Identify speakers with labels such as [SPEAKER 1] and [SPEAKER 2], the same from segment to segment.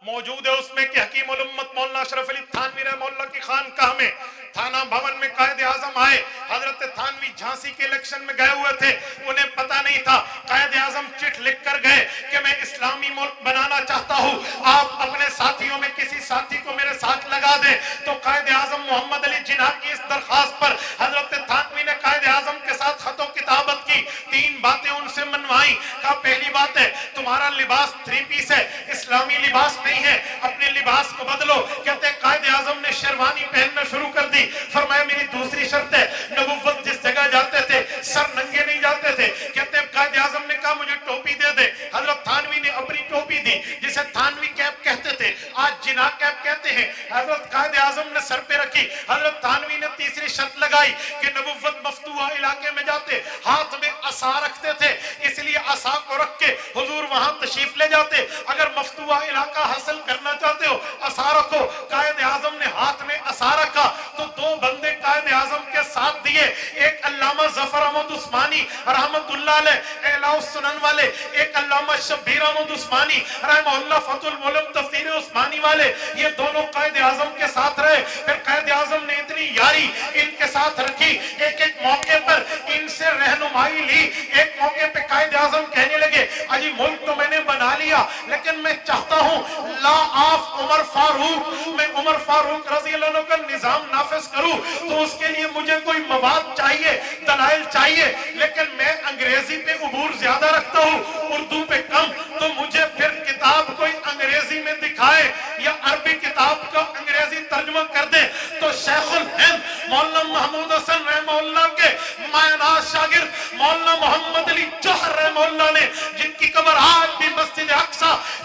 [SPEAKER 1] موجود ہے اس میں کہ حکیم الامت مولانا اشرف علی تھانوی رحمہ اللہ کی خانقاہ میں تھانہ بھون میں قائد اعظم آئے. حضرت تھانوی جھانسی کے الیکشن میں گئے ہوئے تھے, انہیں پتہ نہیں تھا. قائد اعظم چٹ لکھ کر گئے کہ میں اسلامی ملک بنانا چاہتا ہوں, آپ اپنے ساتھیوں میں کسی ساتھی کو میرے ساتھ لگا دیں. تو قائد اعظم محمد علی جناح کی اس درخواست پر حضرت تھانوی نے قائد اعظم کے ساتھ خط و کتابت کی, 3 باتیں ان سے منوائیں. کہا پہلی بات ہے تمہارا لباس 3 پیس ہے, اسلامی لباس نہیں ہے, اپنے لباس کو بدلو. کہتے ہیں قائد اعظم نے شیروانی پہننا شروع کر دی. فرمایا میری دوسری شرط ہے نبوت جس جگہ جاتے تھے سر ننگے نہیں جاتے تھے. کہتے ہیں قائد اعظم نے کہا مجھے ٹوپی دے دے. حضرت تھانوی نے اپنی ٹوپی دی جسے تھانوی کیپ کہتے تھے, آج جناح کیپ کہتے ہیں. حضرت قائد اعظم نے سر پہ رکھی. حضرت تھانوی نے تیسری شرط لگائی کہ نبوت مفتوحہ علاقے میں جاتے ہاتھ میں عصا رکھتے تھے, اس لیے عصا کو رکھ کے حضور وہاں تشریف لے جاتے. اگر مفتوحہ علاقہ حاصل کرنا چاہتے ہو عصا رکھو. قائد اعظم نے ہاتھ میں عصا رکھا تو 2 بندے قائد اعظم کے ساتھ دیے, ایک علامہ ظفر احمد عثمانی رحمت اللہ علیہ اعلاء السنن والے, ایک علامہ شبیر احمد عثمانی رحمہ اللہ فتح الملم تفسیر عثمانی والے. یہ دونوں قائد اعظم کے ساتھ رہے. پھر قائد اعظم نے اتنی یاری ان کے ساتھ رکھی, ایک ایک موقع پر ان سے رہنمائی لی. ایک موقع پہ قائد اعظم کہنے لگے اجی ملک تو میں نے بنا لیا لیکن میں چاہتا ہوں لا آف عمر فاروق, میں عمر فاروق رضی اللہ عنہ کا نظام نافذ کروں تو اس کے لیے مجھے کوئی مواد چاہیے, دلائل چاہیے, لیکن میں انگریزی پہ عبور زیادہ رکھتا ہوں, اردو پہ کم. تو مجھے پھر کتاب کوئی انگریزی میں دکھائے یا عربی کتاب کا انگریزی ترجمہ کر دے. تو شیخ الہند مولانا محمود حسن رحمہ اللہ کے مائناز شاگرد مولانا محمد علی جوہر رحمہ اللہ نے, جن کی قبر آج بھی مسجد اقصی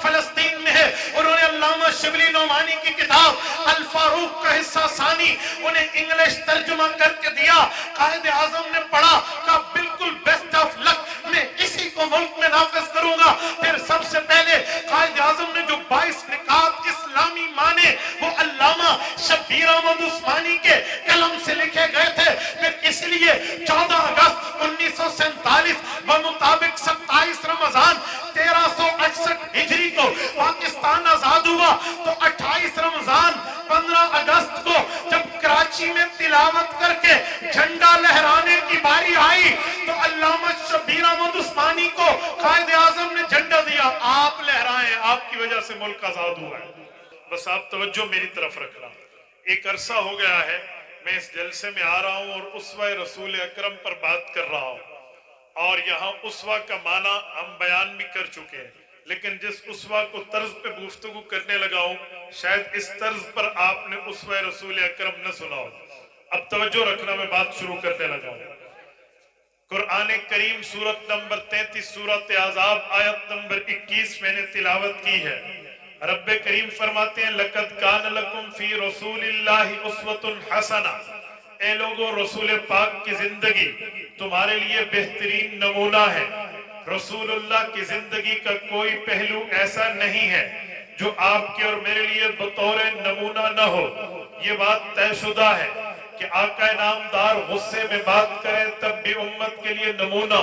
[SPEAKER 1] فلسطین میں ہے, انہوں نے علامہ شبلی نعمانی کی کتاب الفاروق کا حصہ ثانی انہیں انگلش ترجمہ کر کے دیا. قائد اعظم نے پڑھا, کہا بالکل بیسٹ آف لک, میں اسی کو ملک میں نافذ کروں گا. پھر سب سے پہلے قائد اعظم نے جو 22 نکات اسلامی مانے وہ علامہ شبیر احمد عثمانی کے قلم سے لکھے گئے تھے. پھر اس لیے 14 اگست 1947 بمطابق 27 رمضان 1368 ہجری کو پاکستان آزاد ہوا. تو 28 رمضان 15 اگست کو جب کراچی میں تلاوت کر کے جھنڈا لہرانے کی باری آئی تو علامہ شبیر احمد عثمانی کو قائد اعظم نے جھنڈا دیا, آپ لہرائیں, آپ کی وجہ سے ملک آزاد ہوا ہے. بس آپ توجہ میری طرف رکھنا. ایک عرصہ ہو گیا ہے میں اس جلسے میں آ رہا ہوں اور اسوہ رسول اکرم پر بات کر رہا ہوں, اور یہاں اسوہ کا معنی ہم بیان بھی کر چکے ہیں, لیکن جس اسوہ کو طرز پہ گفتگو کرنے لگا ہوں شاید اس طرز پر آپ نے اسوہ رسول اکرم نہ سنا ہو. اب توجہ رکھنا, میں بات شروع کرنے لگا ہوں. قرآن کریم سورت نمبر 33 سورت احزاب آیت نمبر 21 میں نے تلاوت کی ہے. رب کریم فرماتے ہیں لَقَدْ كَانَ لَكُمْ فِي رَسُولِ اللَّهِ أُسْوَةٌ حَسَنَةٌ, اے لوگوں رسول پاک کی زندگی تمہارے لیے بہترین نمونہ ہے. رسول اللہ کی زندگی کا کوئی پہلو ایسا نہیں ہے جو آپ کے اور میرے لیے بطور نمونہ نہ ہو. یہ بات طے شدہ ہے کہ آقا نامدار غصے میں بات کریں تب بھی امت کے لیے نمونہ,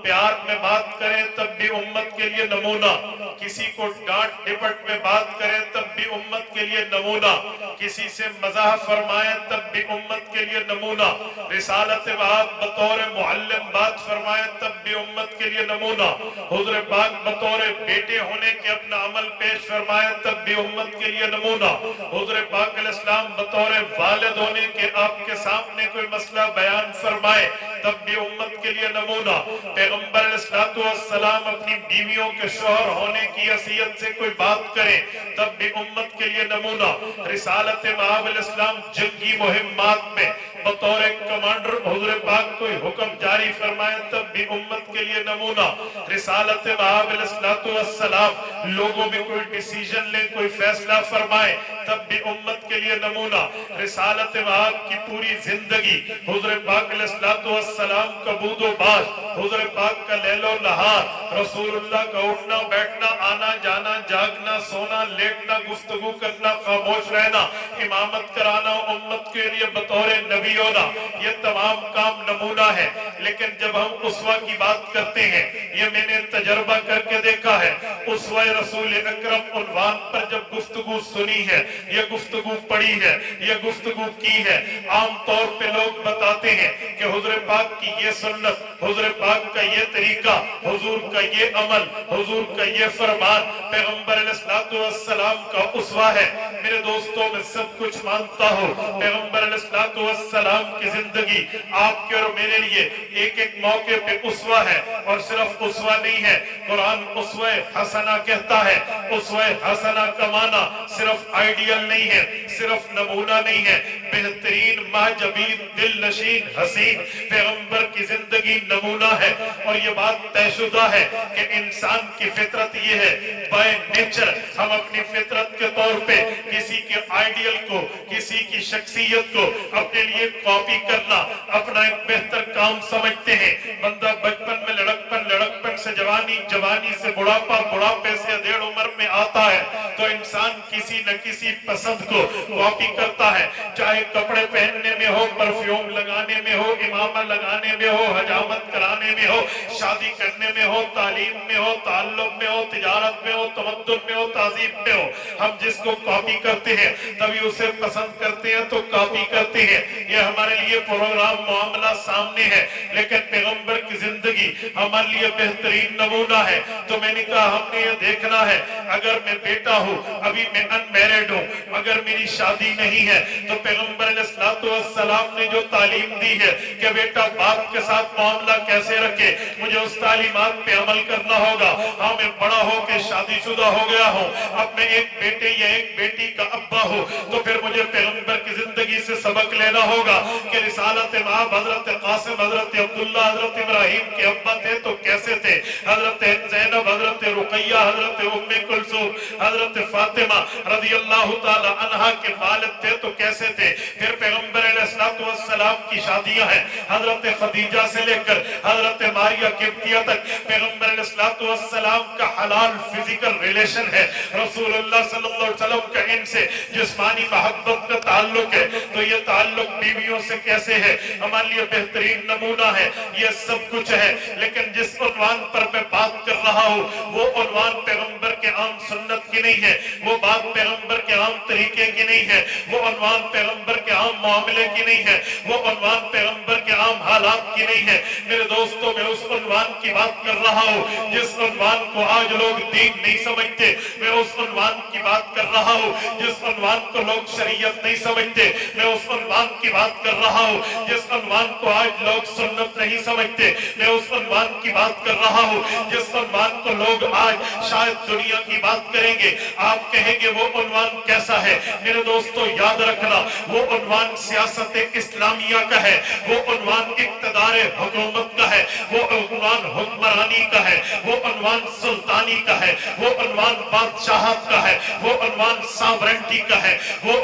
[SPEAKER 1] پیار میں بات کریں تب بھی امت کے لیے نمونہ, کسی کو ڈانٹ ڈپٹ میں بات کریں تب بھی امت کے لیے نمونہ, کسی سے مزاح فرمائیں تب بھی امت کے لیے نمونہ, رسالت بات بطور معلم بات فرمائیں تب بھی امت کے لیے نمونہ, حضور پاک بطور بیٹے ہونے کے اپنا عمل پیش فرمائیں تب بھی امت کے لیے نمونہ, حضور پاک علیہ السلام بطور والد ہونے کے آپ کے سامنے کوئی مسئلہ بیان فرمائے تب بھی امت کے لیے نمونہ, پیغمبر علیہ السلام اپنی بیویوں کے شوہر ہونے کی حیثیت سے کوئی بات کریں تب بھی امت کے لیے نمونہ, رسالت مآب علیہ السلام جنگی مہمات میں بطور کمانڈر حضور پاک کوئی حکم جاری فرمائے تب بھی امت کے لیے نمونہ, رسالت مآب علیہ السلام لوگوں میں کوئی ڈیسیجن لیں کوئی فیصلہ فرمائے تب بھی امت کے لیے نمونہ, رسالت مآب کی پوری زندگی حضور پاک علیہ السلام کا بود و باش, حضور پاک کا لیل و نہار, رسول اللہ کا اٹھنا بیٹھنا آنا جانا جاگنا سونا لیٹنا گفتگو کرنا خاموش رہنا امامت کرانا امت کے لیے بطور نبی ہونا, یہ تمام کام نمونہ ہے. لیکن جب ہم اسوہ کی بات کرتے ہیں یہ میں نے تجربہ کر کے دیکھا ہے, اسوہ رسول اکرم عنوان پر جب गुफ्तगू सुनी है, ये गुफ्तगू पढ़ी है, ये गुफ्तगू की है। आम तौर पे लोग बताते हैं कि हुजूर पाक की ये सुन्नत, हुजूर पाक का ये तरीका, हुजूर का ये अमल, हुजूर का ये फरमान पैगंबर अलैहिस्सलाम का उसवा है। मेरे दोस्तों, मैं सब कुछ मानता हूँ, पैगंबर अलैहिस्सलाम की जिंदगी आपके और मेरे लिए एक एक मौके पे उसवा है। और सिर्फ उसवा नहीं है, कुरान उसवा हसना कहता है। उसवा हसना का माना सिर्फ आइडियल नहीं है, सिर्फ नमूना नहीं है, बेहतरीन महजबीन दिल नशीन हसीन पैगंबर की जिंदगी नमूना है। और ये बात तयशुदा है कि इंसान की फितरत ये है, बाय नेचर हम अपनी फितरत के तौर पे किसी के आइडियल को, किसी की शख्सियत को अपने लिए कॉपी करना अपना एक बेहतर काम समझते हैं। बंदा बचपन में लड़कपन, लड़कपन से जवानी, जवानी से बुढ़ापा, बुढ़ापे से अधेड़ उम्र में आता है तो इंसान किसी न किसी पसंद को कॉपी करता है। चाहे कपड़े पहनने में हो, परफ्यूम लगाने में हो, इमामा लगाने में हो, हजामत कराने में हो, शादी करने में हो, तालीम में हो, ताल्लुक में हो, तिजारत में हो, तमद्दुन में हो, तहजीब में हो, हम जिसको कॉपी करते हैं तभी उसे पसंद करते हैं तो कॉपी करते हैं। ये हमारे लिए प्रोग्राम मामला सामने है, लेकिन पैगंबर की जिंदगी हमारे लिए बेहतरीन नमूना है। तो मैंने कहा हमने ये देखना है, अगर मैं बेटा हूँ, अभी मैं अनमैरिड हूँ, अगर मेरी शादी नहीं है तो पैगंबर अलैहिस्सलाम ने जो तालीम दी है कि बेटा बाप के साथ मामला कैसे रखे, मुझे उस तालीमात पे अमल करना होगा। हाँ, मैं बड़ा हो के शादीशुदा हो गया हूँ, अब मैं एक बेटे या एक बेटी का अब्बा हूँ, तो फिर मुझे पैगंबर की जिंदगी से सबक लेना होगा कि रिसालत माब हजरत कासिम, हजरत अब्दुल्ला, हजरत इब्राहिम के अब्बा थे तो कैसे थे, हजरत ज़ैनब, हजरत रुकैया, हजरत उम्मे कुलसूम, हजरत फातिमा रज़ियल्लाहु ताला अन्हा के वालिद थे तो कैसे थे। फिर पैगंबर अलैहिस्सलाम की शादियां हैं, हजरत खदीजा से लेकर हजरत मारिया किब्तिया तक पैगंबर अलैहिस्सलाम का हलाल फिजिकल रिलेशन है। रसूलुल्लाह सल्लल्लाहु अलैहि वसल्लम का इनसे जिस्मानी मोहब्बत का ताल्लुक है, तो ये ताल्लुक बीवियों से कैसे है, हमारे लिए बेहतरीन नमूना है। ये सब कुछ है, लेकिन जिस उन्वान पर मैं बात कर रहा हूँ वो उन्वान पैगंबर के आम सुन्नत की नहीं है, वो बात पैगंबर के आम तरीके की नहीं है, वो उन्वान पैगंबर के आम मामले की नहीं है, वो उन्वान पैगंबर के आम हालात की नहीं है। मेरे दोस्तों, मैं उस उन्वान की बात कर रहा हूँ जिस उन्वान को आज लोग दीन नहीं समझते। मैं उस उन्वान की बात कर रहा हूँ जिस उन्वान को लोग शरीयत नहीं समझते। मैं उस उन्वान की बात कर रहा हूँ जिस उन्वान को आज लोग सुन्नत नहीं समझते। मैं उस उन्वान की बात कर रहा हूँ जिस उन्वान को लोग आज शायद दुनिया की बात करेंगे, आप कहेंगे वो उन्वान कैसा है। मेरे दोस्तों, याद रखना, वो उन्वान सियासत इस्लामिया का है, वो उन्वान इक्तदार हुकूमत का है, वो उन्वान हुक्मरानी का है, वो उन्वान सुल्तानी का है, वो उन्वान बादशाहत का है, वो उन्वान सावरेंटी का है, वो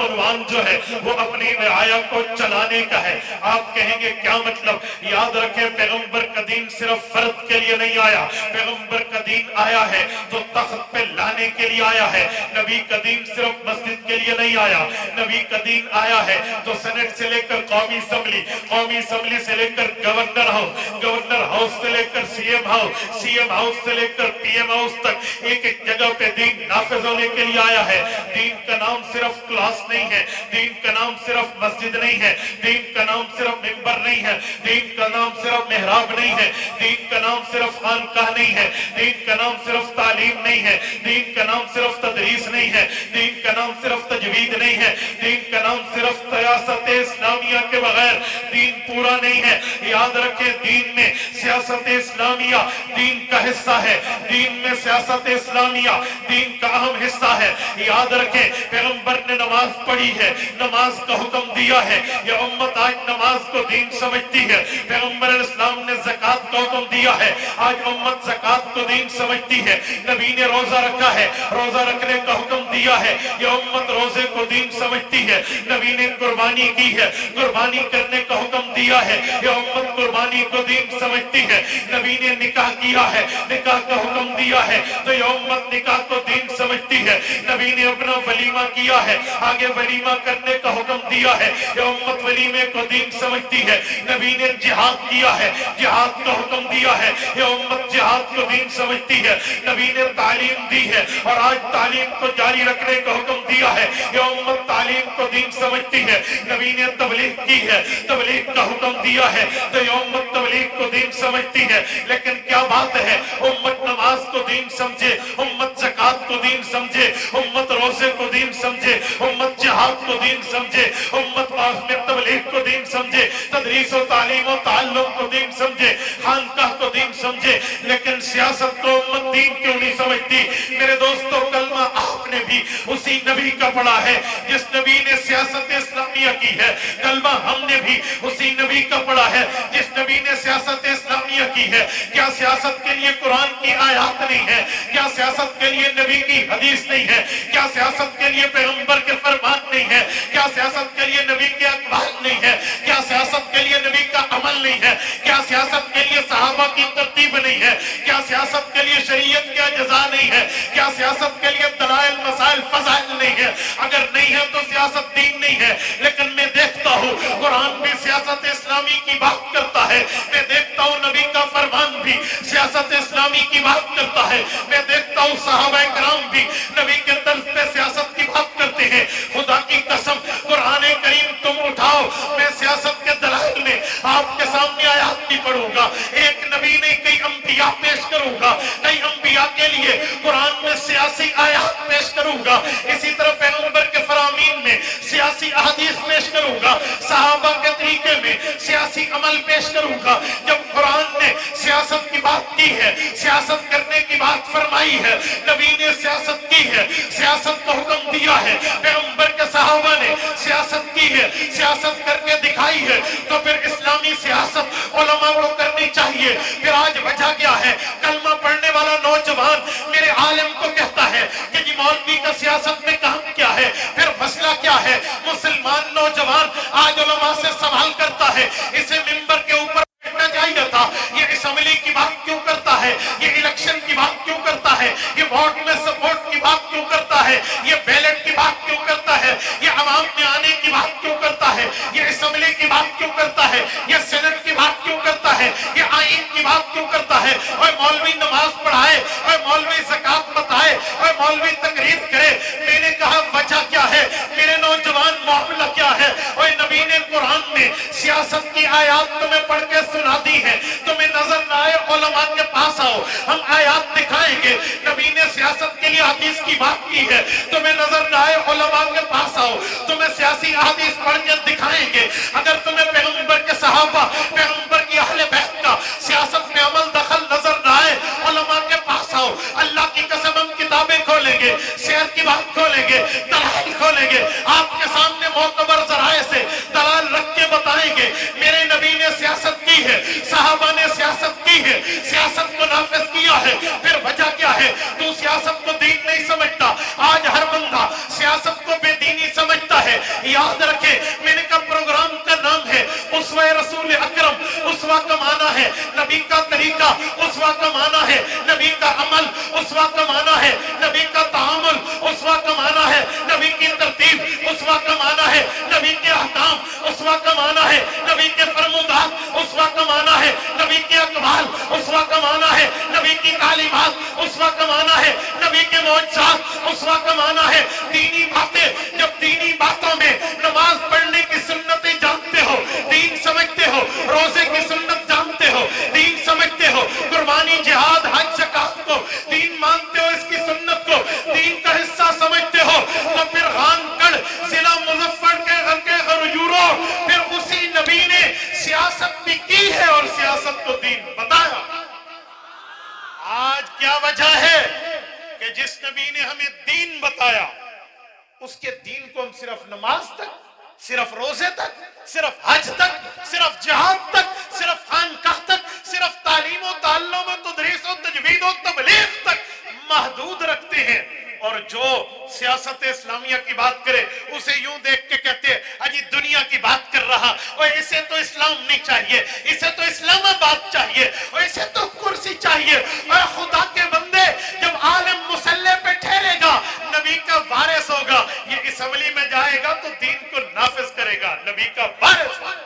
[SPEAKER 1] उन्वान जो है वो अपनी रियाया को चलाने का है। आप कहेंगे क्या मतलब? याद रखें, पैगंबर का दीन सिर्फ फर्द के लिए नहीं आया, पैगंबर का दीन आया है तो तख्त पे लाने के लिए आया है। नबी का दीन सिर्फ मस्जिद के लिए नहीं आया, नबी का दीन आया है तो सेनेट से लेकर कौमी असम्बली, कौमी असम्बली से लेकर गवर्नर हाउस, गवर्नर हाउस से लेकर सीएम हाउस, सीएम हाउस से लेकर पीएम हाउस तक एक एक जगह पे दीन नाफिज होने के लिए आया है। दीन का नाम सिर्फ क्लास नहीं है, दीन का नाम सिर्फ मस्जिद नहीं है, दीन का नाम सिर्फ मिंबर नहीं है, दीन का नाम सिर्फ मेहराब नहीं है, दीन का नाम सिर्फ खानकाह नहीं है, दीन का नाम सिर्फ तालीम नहीं है, दीन का नाम सिर्फ तदरीस नहीं है, दीन का नाम सिर्फ तजवीद नहीं है, दीन का नाम सिर्फ सियासत इस्लामिया के बगैर दीन पूरा नहीं है। याद रखें, दीन में सियासत इस्लामिया दीन का हिस्सा है, दीन में सियासत इस्लामिया दीन का अहम हिस्सा है। याद रखें, पैगंबर ने नमाज पढ़ी है, नमाज का हुक्म दिया है, ये उम्मत आज नमाज को दीन समझती है। पैगंबर इस्लाम ने ज़कात का हुक्म दिया है, आज उम्मत ज़कात को दीन समझती है। नबी ने रोजा रखा है, रोजा रखने का हुक्म दिया है, ये उम्मत रोजे को दीन समझती है। नबी ने قربانی کی ہے، قربانی کرنے کا حکم دیا ہے، یہ امت قربانی کو دین سمجھتی ہے۔ نبی نے نکاح کیا ہے، نکاح کا حکم دیا ہے تو یہ امت نکاح کو دین سمجھتی ہے۔ نبی نے اپنا ولیمہ کیا ہے، آگے ولیمہ کرنے کا حکم دیا ہے، یہ امت ولیمے کو دین سمجھتی ہے۔ نبی نے جہاد کیا ہے، جہاد کا حکم دیا ہے، یہ امت جہاد کو دین سمجھتی ہے۔ نبی نے تعلیم دی ہے اور آج تعلیم کو جاری رکھنے کا حکم دیا ہے، یہ امت تعلیم کو دین سمجھتی ہے۔ نبی نے تبلیغ کی ہے، تبلیغ کا حکم دیا ہے تو یہ امت تبلیغ کو دین سمجھتی ہے۔ لیکن کیا بات ہے، امت نماز کو دین سمجھے، امت زکوٰۃ کو دین سمجھے، امت روزے کو دین سمجھے، امت جہاد کو دین سمجھے، امت تبلیغ کو دین سمجھے، تدریس و تعلیم و تعلم کو دین سمجھے، خانقاہ کو دین سمجھے، لیکن سیاست کو امت دین کیوں نہیں سمجھتی؟ میرے دوستو، کلمہ آپ نے بھی اسی نبی کا پڑھا ہے جس نبی نے سیاست اسلامیہ کی ہے، کلمہ ہم نے بھی اسی نبی کا پڑھا ہے جس نبی نے سیاست اسلامیہ کی ہے۔ کیا سیاست کے لیے قرآن کی آیات نہیں ہے؟ کیا سیاست کے لیے نبی کی حدیث نہیں ہے؟ کیا سیاست کے لیے پیغمبر کے فرمان نہیں ہے؟ کیا سیاست کے لیے نبی کے اقوال نہیں ہے؟ کیا سیاست کے لیے نبی کا عمل نہیں ہے؟ کیا سیاست کے لیے صحابہ کی ترتیب نہیں ہے؟ کیا سیاست کے لیے شریعت کے اجزاء نہیں ہے؟ کیا سیاست کے لیے دلائل مسائل فضائل نہیں ہے؟ اگر نہیں ہے تو سیاست دین نہیں ہے۔ لیکن میں دیکھتا ہوں قرآن بھی سیاست اسلامی کی بات کرتا ہے، میں دیکھتا ہوں نبی کا فرمان بھی سیاست اسلامی کی بات کرتا ہے، میں دیکھتا ہوں صحابہ کرام بھی نبی کے طرز پہ سیاست کی بات کرتے ہیں۔ خدا کی قسم، قرآن کریم تم اٹھاؤ، میں سیاست کے دلائل میں آپ کے سامنے آیات بھی پڑھوں گا، ایک نبی نے کئی انبیاء پیش کروں گا، کئی انبیاء کے لیے قرآن میں سیاسی آیات پیش کروں گا، اسی طرح پیغمبر کے فرامین میں سیاسی احادیث پیش کروں گا، صحابہ کے طریقے میں سیاسی عمل پیش کروں گا۔ جب قرآن نے سیاست کی بات کی ہے، سیاست کرنے کی بات فرمائی ہے، نبی نے سیاست کی ہے، سیاست کا حکم دیا ہے، پیغمبر کے صحابہ نے سیاست کی ہے، سیاست کر کے دکھائی ہے، تو پھر اسلامی سیاست علماء کو کرنی چاہیے۔ پھر آج وجہ کیا ہے؟ کلمہ پڑھنے والا نوجوان میرے عالم کو کہتا ہے کہ جی مولوی کا سیاست میں کام کیا ہے؟ پھر مسئلہ کیا ہے؟ مسلمان نوجوان آج علماء سے سوال کرتا ہے، اسے منبر کے اوپر بیٹھنا چاہیے تھا، یہ اسمبلی کی بات کیوں کرتا ہے؟ یہ الیکشن کی بات کیوں کرتا ہے؟ یہ ووٹ میں سپورٹ کی بات کیوں کرتا ہے؟ یہ بیلٹ کی بات کیوں کرتا ہے؟ یہ عوام میں آنے کی بات کیوں کرتا ہے؟ یہ اسمبلی کی بات کیوں کرتا ہے؟ یہ سینٹ کی بات کیوں کرتا ہے؟ یہ آئین کی بات کیوں کرتا ہے؟ اور مولوی نماز پڑھائے، اور مولوی زکوٰۃ بتائے، اور مولوی تقریر کرے۔ میں نے کہا وجہ کیا ہے میرے نوجوان، معاملہ کیا ہے؟ اور نبی نے قرآن میں سیاست کی آیات تمہیں پڑھ کے سنا دی ہے، تمہیں نظر نہ آئے علماء کے پاس آؤ، ہم آیات دکھائیں گے۔ نبی نے سیاست کے لیے حدیث کی بات کی ہے، تمہیں نظر نہ آئے علماء کے پاس آؤ، تمہیں سیاسی حدیث پڑھ کے دکھائیں گے۔ اگر تمہیں پیغمبر کے صحابہ، پیغمبر کی اہل بیت کا سیاست میں عمل دخل نظر نہ آئے، علماء کے پاس آؤ۔ اللہ کی قسم ہم کتابیں کھولیں گے، سیر کی بات کھولیں گے، دلائل کھولیں گے، آپ کے سامنے معتبر ذرائع سے دلائل رکھ کے بتائیں گے میرے نبی نے سیاست کی ہے، صحابہ نے سیاست کی ہے، سیاست کو نافذ کیا ہے۔ پھر وجہ کیا ہے؟ تو سیاست کو دین نہیں سمجھتا۔ آج ہر بندہ سیاست کو بے دینی سمجھتا ہے۔ یاد رکھے، میں نے کہا پروگرام کا نام ہے اسوہ رسول اکرم، اسوہ کا معنی ہے نبی کا طریقہ، اسوہ کا معنی ہے نبی کا عمل، اسوہ کا معنی ہے نبی کا تعامل، اسوہ کا معنی ہے نبی کی ترتیب، اسوہ کا معنی ہے نبی کے احکام، اسوہ کا معنی ہے نبی کے فرمودات، اسوہ کا معنی ہے نبی کے اقوال، اسوہ کا معنی ہے نبی کی تعلیمات، اسوہ کا معنی ہے نبی کے معجزات، اسوہ کا معنی ہے دینی باتیں۔ جب دینی باتوں میں نماز پڑھنے کی سنتیں جانتے ہو، دین سمجھتے ہو، روزے کی سنت جانتے ہو، دین سمجھتے ہو، قربانی، جہاد، حج، زکوٰۃ کو دین مانتے ہو، اس کی سنت کو دین کا حصہ سمجھتے ہو، تو پھر خان گڑھ ضلع مظفر کے یورو، پھر اسی نبی نے سیاست بھی کی ہے اور سیاست کو دین بتایا۔ آج کیا وجہ ہے کہ جس نبی نے ہمیں دین بتایا اس کے دین کو ہم صرف نماز تک، صرف روزے تک، صرف حج تک، صرف جہاد تک، صرف خانقاہ تک، صرف تعلیم و تعلم و تدریس و تجوید و تبلیغ تک محدود رکھتے ہیں، اور جو سیاست اسلامیہ کی بات کرے اسے یوں دیکھ کے کہتے ہیں اجی دنیا کی بات کر رہا، اور اسے تو اسلام نہیں چاہیے، اسے تو اسلام آباد چاہیے، اور اسے تو کرسی چاہیے۔ اور خدا کے بندے، جب عالم مسلح پہ ٹھہرے گا، نبی کا وارث ہوگا، یہ اسمبلی میں جائے گا تو دین کو نافذ کرے گا، نبی کا وارث ہوگا۔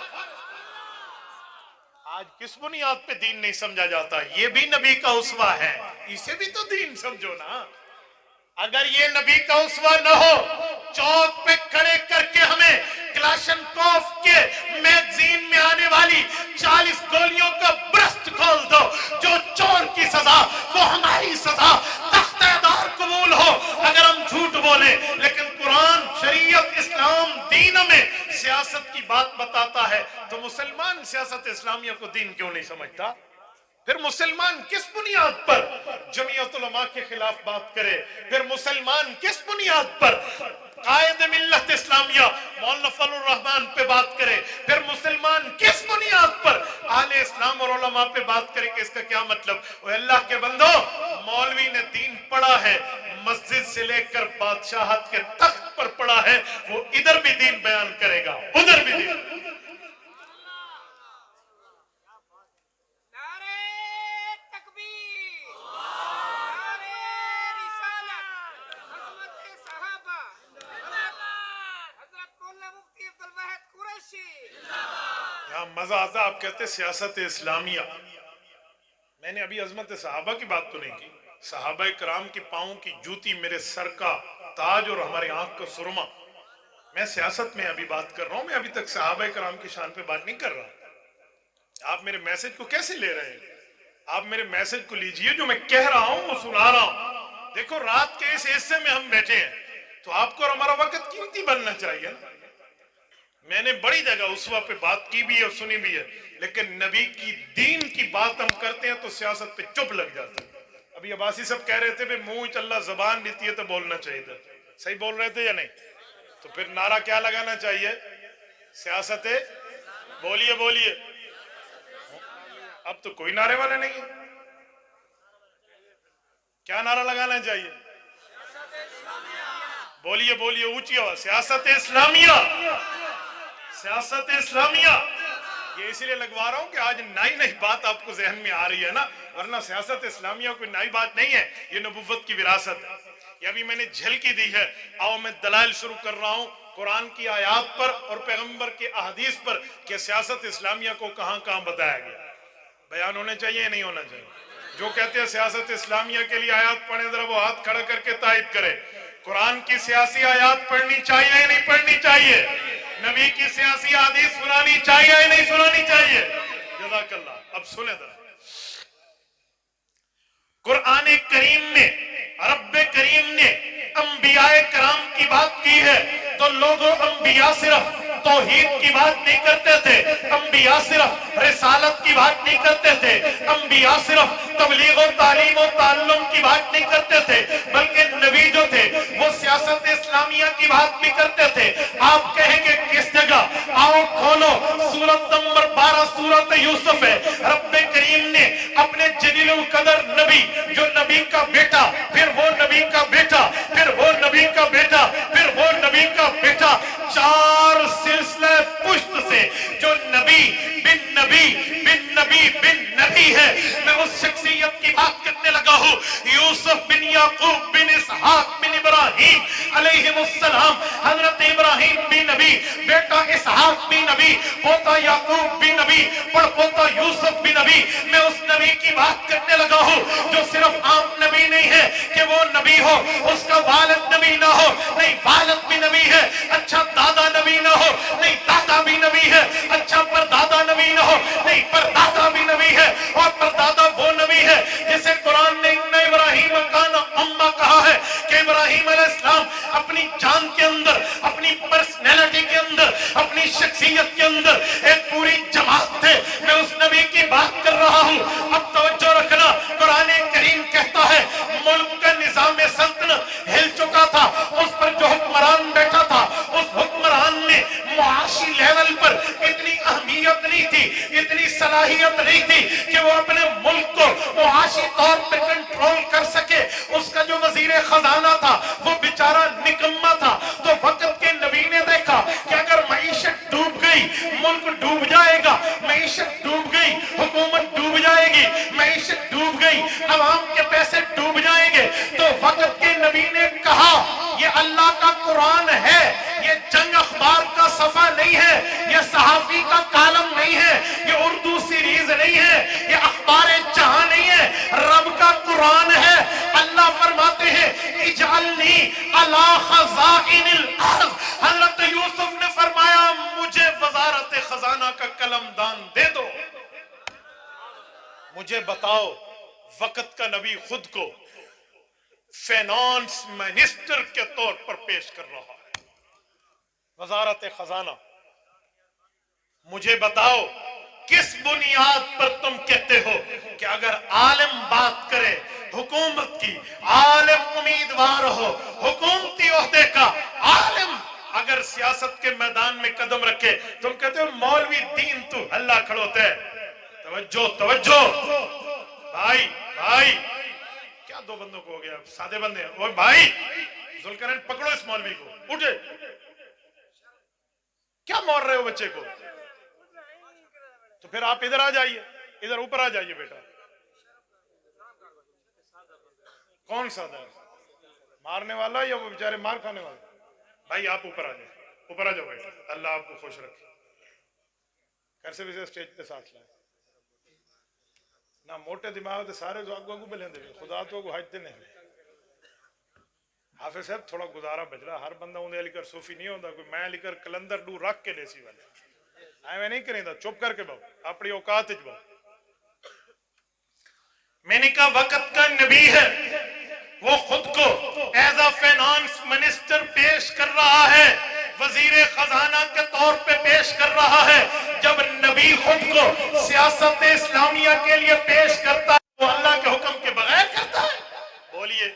[SPEAKER 1] آج کس بنیاد پہ دین نہیں سمجھا جاتا؟ یہ بھی نبی کا اسوہ ہے، اسے بھی تو دین سمجھو نا۔ اگر یہ نبی کا اسوہ نہ ہو، چوک پہ کھڑے کر کے ہمیں کلاشن کوف کے میگزین میں آنے والی 40 گولیوں کا برسٹ کھول دو، جو چور کی سزا وہ ہماری سزا، تختہ دار قبول ہو اگر ہم جھوٹ بولیں۔ لیکن قرآن، شریعت، اسلام، دین میں سیاست کی بات بتاتا ہے تو مسلمان سیاست اسلامیہ کو دین کیوں نہیں سمجھتا؟ پھر مسلمان کس بنیاد پر جمعیت علماء کے خلاف بات کرے؟ پھر مسلمان کس بنیاد پر قائد ملت اسلامیہ مولانا فضل الرحمان پہ بات کرے؟ پھر مسلمان کس بنیاد پر اہل اسلام اور علماء پہ بات کرے کہ اس کا کیا مطلب؟ اے اللہ کے بندو، مولوی نے دین پڑھا ہے، مسجد سے لے کر بادشاہت کے تخت پر پڑھا ہے، وہ ادھر بھی دین بیان کرے گا، ادھر بھی دین۔ یہاں مزہ آتا، آپ کہتے سیاست اسلامیہ۔ میں نے ابھی عظمت صحابہ کی بات تو نہیں کی، صحابہ کرام کی پاؤں کی جوتی میرے سر کا تاج اور ہمارے آنکھ کا سرما۔ میں سیاست میں ابھی بات کر رہا ہوں، میں ابھی تک صحابہ کرام کی شان پہ بات نہیں کر رہا۔ آپ میرے میسج کو کیسے لے رہے ہیں؟ آپ میرے میسج کو لیجئے، جو میں کہہ رہا ہوں وہ سنا رہا ہوں۔ دیکھو رات کے اس حصے میں ہم بیٹھے ہیں تو آپ کو اور ہمارا وقت قیمتی بننا چاہیے نا۔ میں نے بڑی جگہ اسوہ پہ بات کی بھی ہے اور سنی بھی ہے، لیکن نبی کی دین کی بات ہم کرتے ہیں تو سیاست پہ چپ لگ جاتے ہیں۔ ابھی عباسی صاحب کہہ رہے تھے کہ منہ اللہ زبان دیتی ہے تو بولنا چاہیے تھا، صحیح بول رہے تھے یا نہیں؟ تو پھر نعرہ کیا لگانا چاہیے؟ سیاست ہے، بولیے بولیے۔ اب تو کوئی نعرے والا نہیں ہے، کیا نعرہ لگانا چاہیے؟ بولیے بولیے اونچی آواز، سیاست اسلامیہ، سیاست اسلامیہ۔ یہ اسی لیے لگوا رہا ہوں کہ آج نئی نئی بات آپ کو ذہن میں آ رہی ہے نا، ورنہ سیاست اسلامیہ کوئی نئی بات نہیں ہے، یہ نبوت کی وراثت ہے۔ یہ ابھی میں نے جھلکی دی ہے، آؤ میں دلائل شروع کر رہا ہوں قرآن کی آیات پر اور پیغمبر کے احادیث پر کہ سیاست اسلامیہ کو کہاں کہاں بتایا گیا۔ بیان ہونے چاہیے یا نہیں ہونا چاہیے؟ جو کہتے ہیں سیاست اسلامیہ کے لیے آیات پڑھیں، ذرا وہ ہاتھ کھڑا کر کے تائید کرے۔ قرآن کی سیاسی آیات پڑھنی چاہیے یا نہیں پڑھنی چاہیے؟ نبی کی سیاسی حدیث سنانی چاہیے یا نہیں سنانی چاہیے؟ جزاک اللہ۔ اب سنیں ذرا، قرآن کریم میں رب کریم نے انبیاء کرام کی بات کی ہے تو لوگوں، انبیاء صرف توحید کی بات نہیں کرتے تھے، انبیاء صرف رسالت کی بات نہیں کرتے تھے، انبیاء صرف تبلیغ و تعلیم و تعلم کی بات نہیں کرتے تھے، بلکہ نبی جو تھے وہ سیاست اسلامیہ کی بات بھی کرتے تھے۔ آپ کہیں گے کس جگہ؟ آؤ کھولو، سورت نمبر 12 سورت یوسف ہے۔ رب کریم نے اپنے جلیل القدر نبی، جو نبی کا بیٹا، پھر وہ نبی کا بیٹا، پھر وہ نبی کا بیٹا، پھر وہ نبی کا بیٹا، 4 سلسلہ پشت سے جو نبی بن نبی بن نبی بن نبی ہے، میں اس شخصیت کی بات کرنے لگا ہوں۔ یوسف بن یعقوب بن اسحاق بن ابراہیم علیہ السلام، حضرت ابراہیم بھی نبی، بیٹا اسحاق بھی نبی، پوتا یعقوب بھی نبی، پڑپوتا یوسف بھی نبی۔ میں اس نبی کی بات کرنے لگا ہوں جو صرف عام نبی نہیں ہے کہ وہ نبی ہو اس کا والد نبی نہ ہو، نہیں والد بھی نبی ہے، اچھا دادا نبی نہ ہو، نہیں دادا بھی نبی ہے، اچھا پردادا نبی نہ ہو، نہیں پردادا بھی نبی ہے، اور پردادا وہ نبی ہے جسے قرآن نے ان ابراہیم کان امہ کہا ہے کہ ابراہیم علیہ السلام اپنی جان کے اندر، اپنی پرسنالٹی کے اندر، اپنی شخصیت کے اندر ایک پوری جماعت تھے۔ میں اس نبی کی بات کر رہا ہوں۔ اب توجہ رکھنا، قرآن کریم کہتا ہے ملک کا نظام سلطنت ہل چکا تھا، اس پر جو حکمران بیٹھا تھا اس حکمران نے معاشی لیول پر اتنی اہمیت نہیں تھی، اتنی صلاحیت نہیں تھی کہ وہ اپنے ملک کو معاشی طور پر کنٹرول کر سکے۔ اس کا جو وزیر خزانہ खजाना था, वो बेचारा निकम्मा था। तो वक्त के नबी ने देखा कि अगर मईशत डूब गई, मुल्क डूब जाएगा, मईशत डूब गई, हुकूमत डूब जाएगी, मईशत डूब गई, अवाम के पैसे डूब जाएंगे। तो वक्त के नबी ने कहा ये अल्लाह का कुरान है, ये जंग अखबार का सफा नहीं है, ये सहाफी का कालम नहीं है, ये उर्दू सीरीज नहीं है, ये अखबार जहां नहीं है, रब का कुरान है। अल्लाह फरमाते हैं इजअलनी अला खज़ाइनिल अर्ज़। हजरत यूसुफ ने फरमाया मुझे वजारत खजाना का कलमदान दे दो। मुझे बताओ, वक्त का नबी खुद को फाइनेंस मिनिस्टर के तौर पर पेश कर रहा है, वजारत खजाना। मुझे बताओ किस बुनियाद पर तुम कहते हो कि अगर आलिम बात करे हुकूमत की, आलिम उम्मीदवार हो हुकूमती ओहदे का, आलिम अगर सियासत के मैदान में कदम रखे, तुम कहते हो मौलवी दीन तू हल्ला खड़ोते है। तवज्जो तवज्जो भाई भाई, क्या दो बंदों को हो गया, सादे बंदे हैं। ओए भाई जुल्करनैन पकड़ो इस मौलवी को, उठे, क्या मार रहे हो बच्चे को? तो फिर आप इधर आ जाइए, इधर ऊपर आ जाइए बेटा। कौन सादा है, मारने वाला या वो बेचारे मार खाने वाला? भाई आप ऊपर आ जाए, ऊपर आ जाओ बेटा, अल्लाह आपको खुश रखे। कैसे भी स्टेज पे साथ लाए ना, मोटे दिमाग से सारे जो आगू आगू मिलेंगे, खुदा तो हाजते नहीं। हाफिज साहब थोड़ा गुजारा बज रहा, हर बंदा उन्हें लिकर सूफी नहीं होता, कोई मैं लिकर कलंदर डू रख के देसी वाले ऐਵੇਂ नहीं करेंदा, चुप करके बहु अपनी औकात बहु। मैंने कहा वक्त का नबी है, वो खुद को एज अ फाइनेंस मिनिस्टर पेश कर रहा है, वजीर खजाना के तौर पे पेश कर रहा है। जब नबी खुद को सियासत इस्लामिया के लिए पेश करता है, वो अल्लाह के हुक्म के बगैर करता है? बोलिए।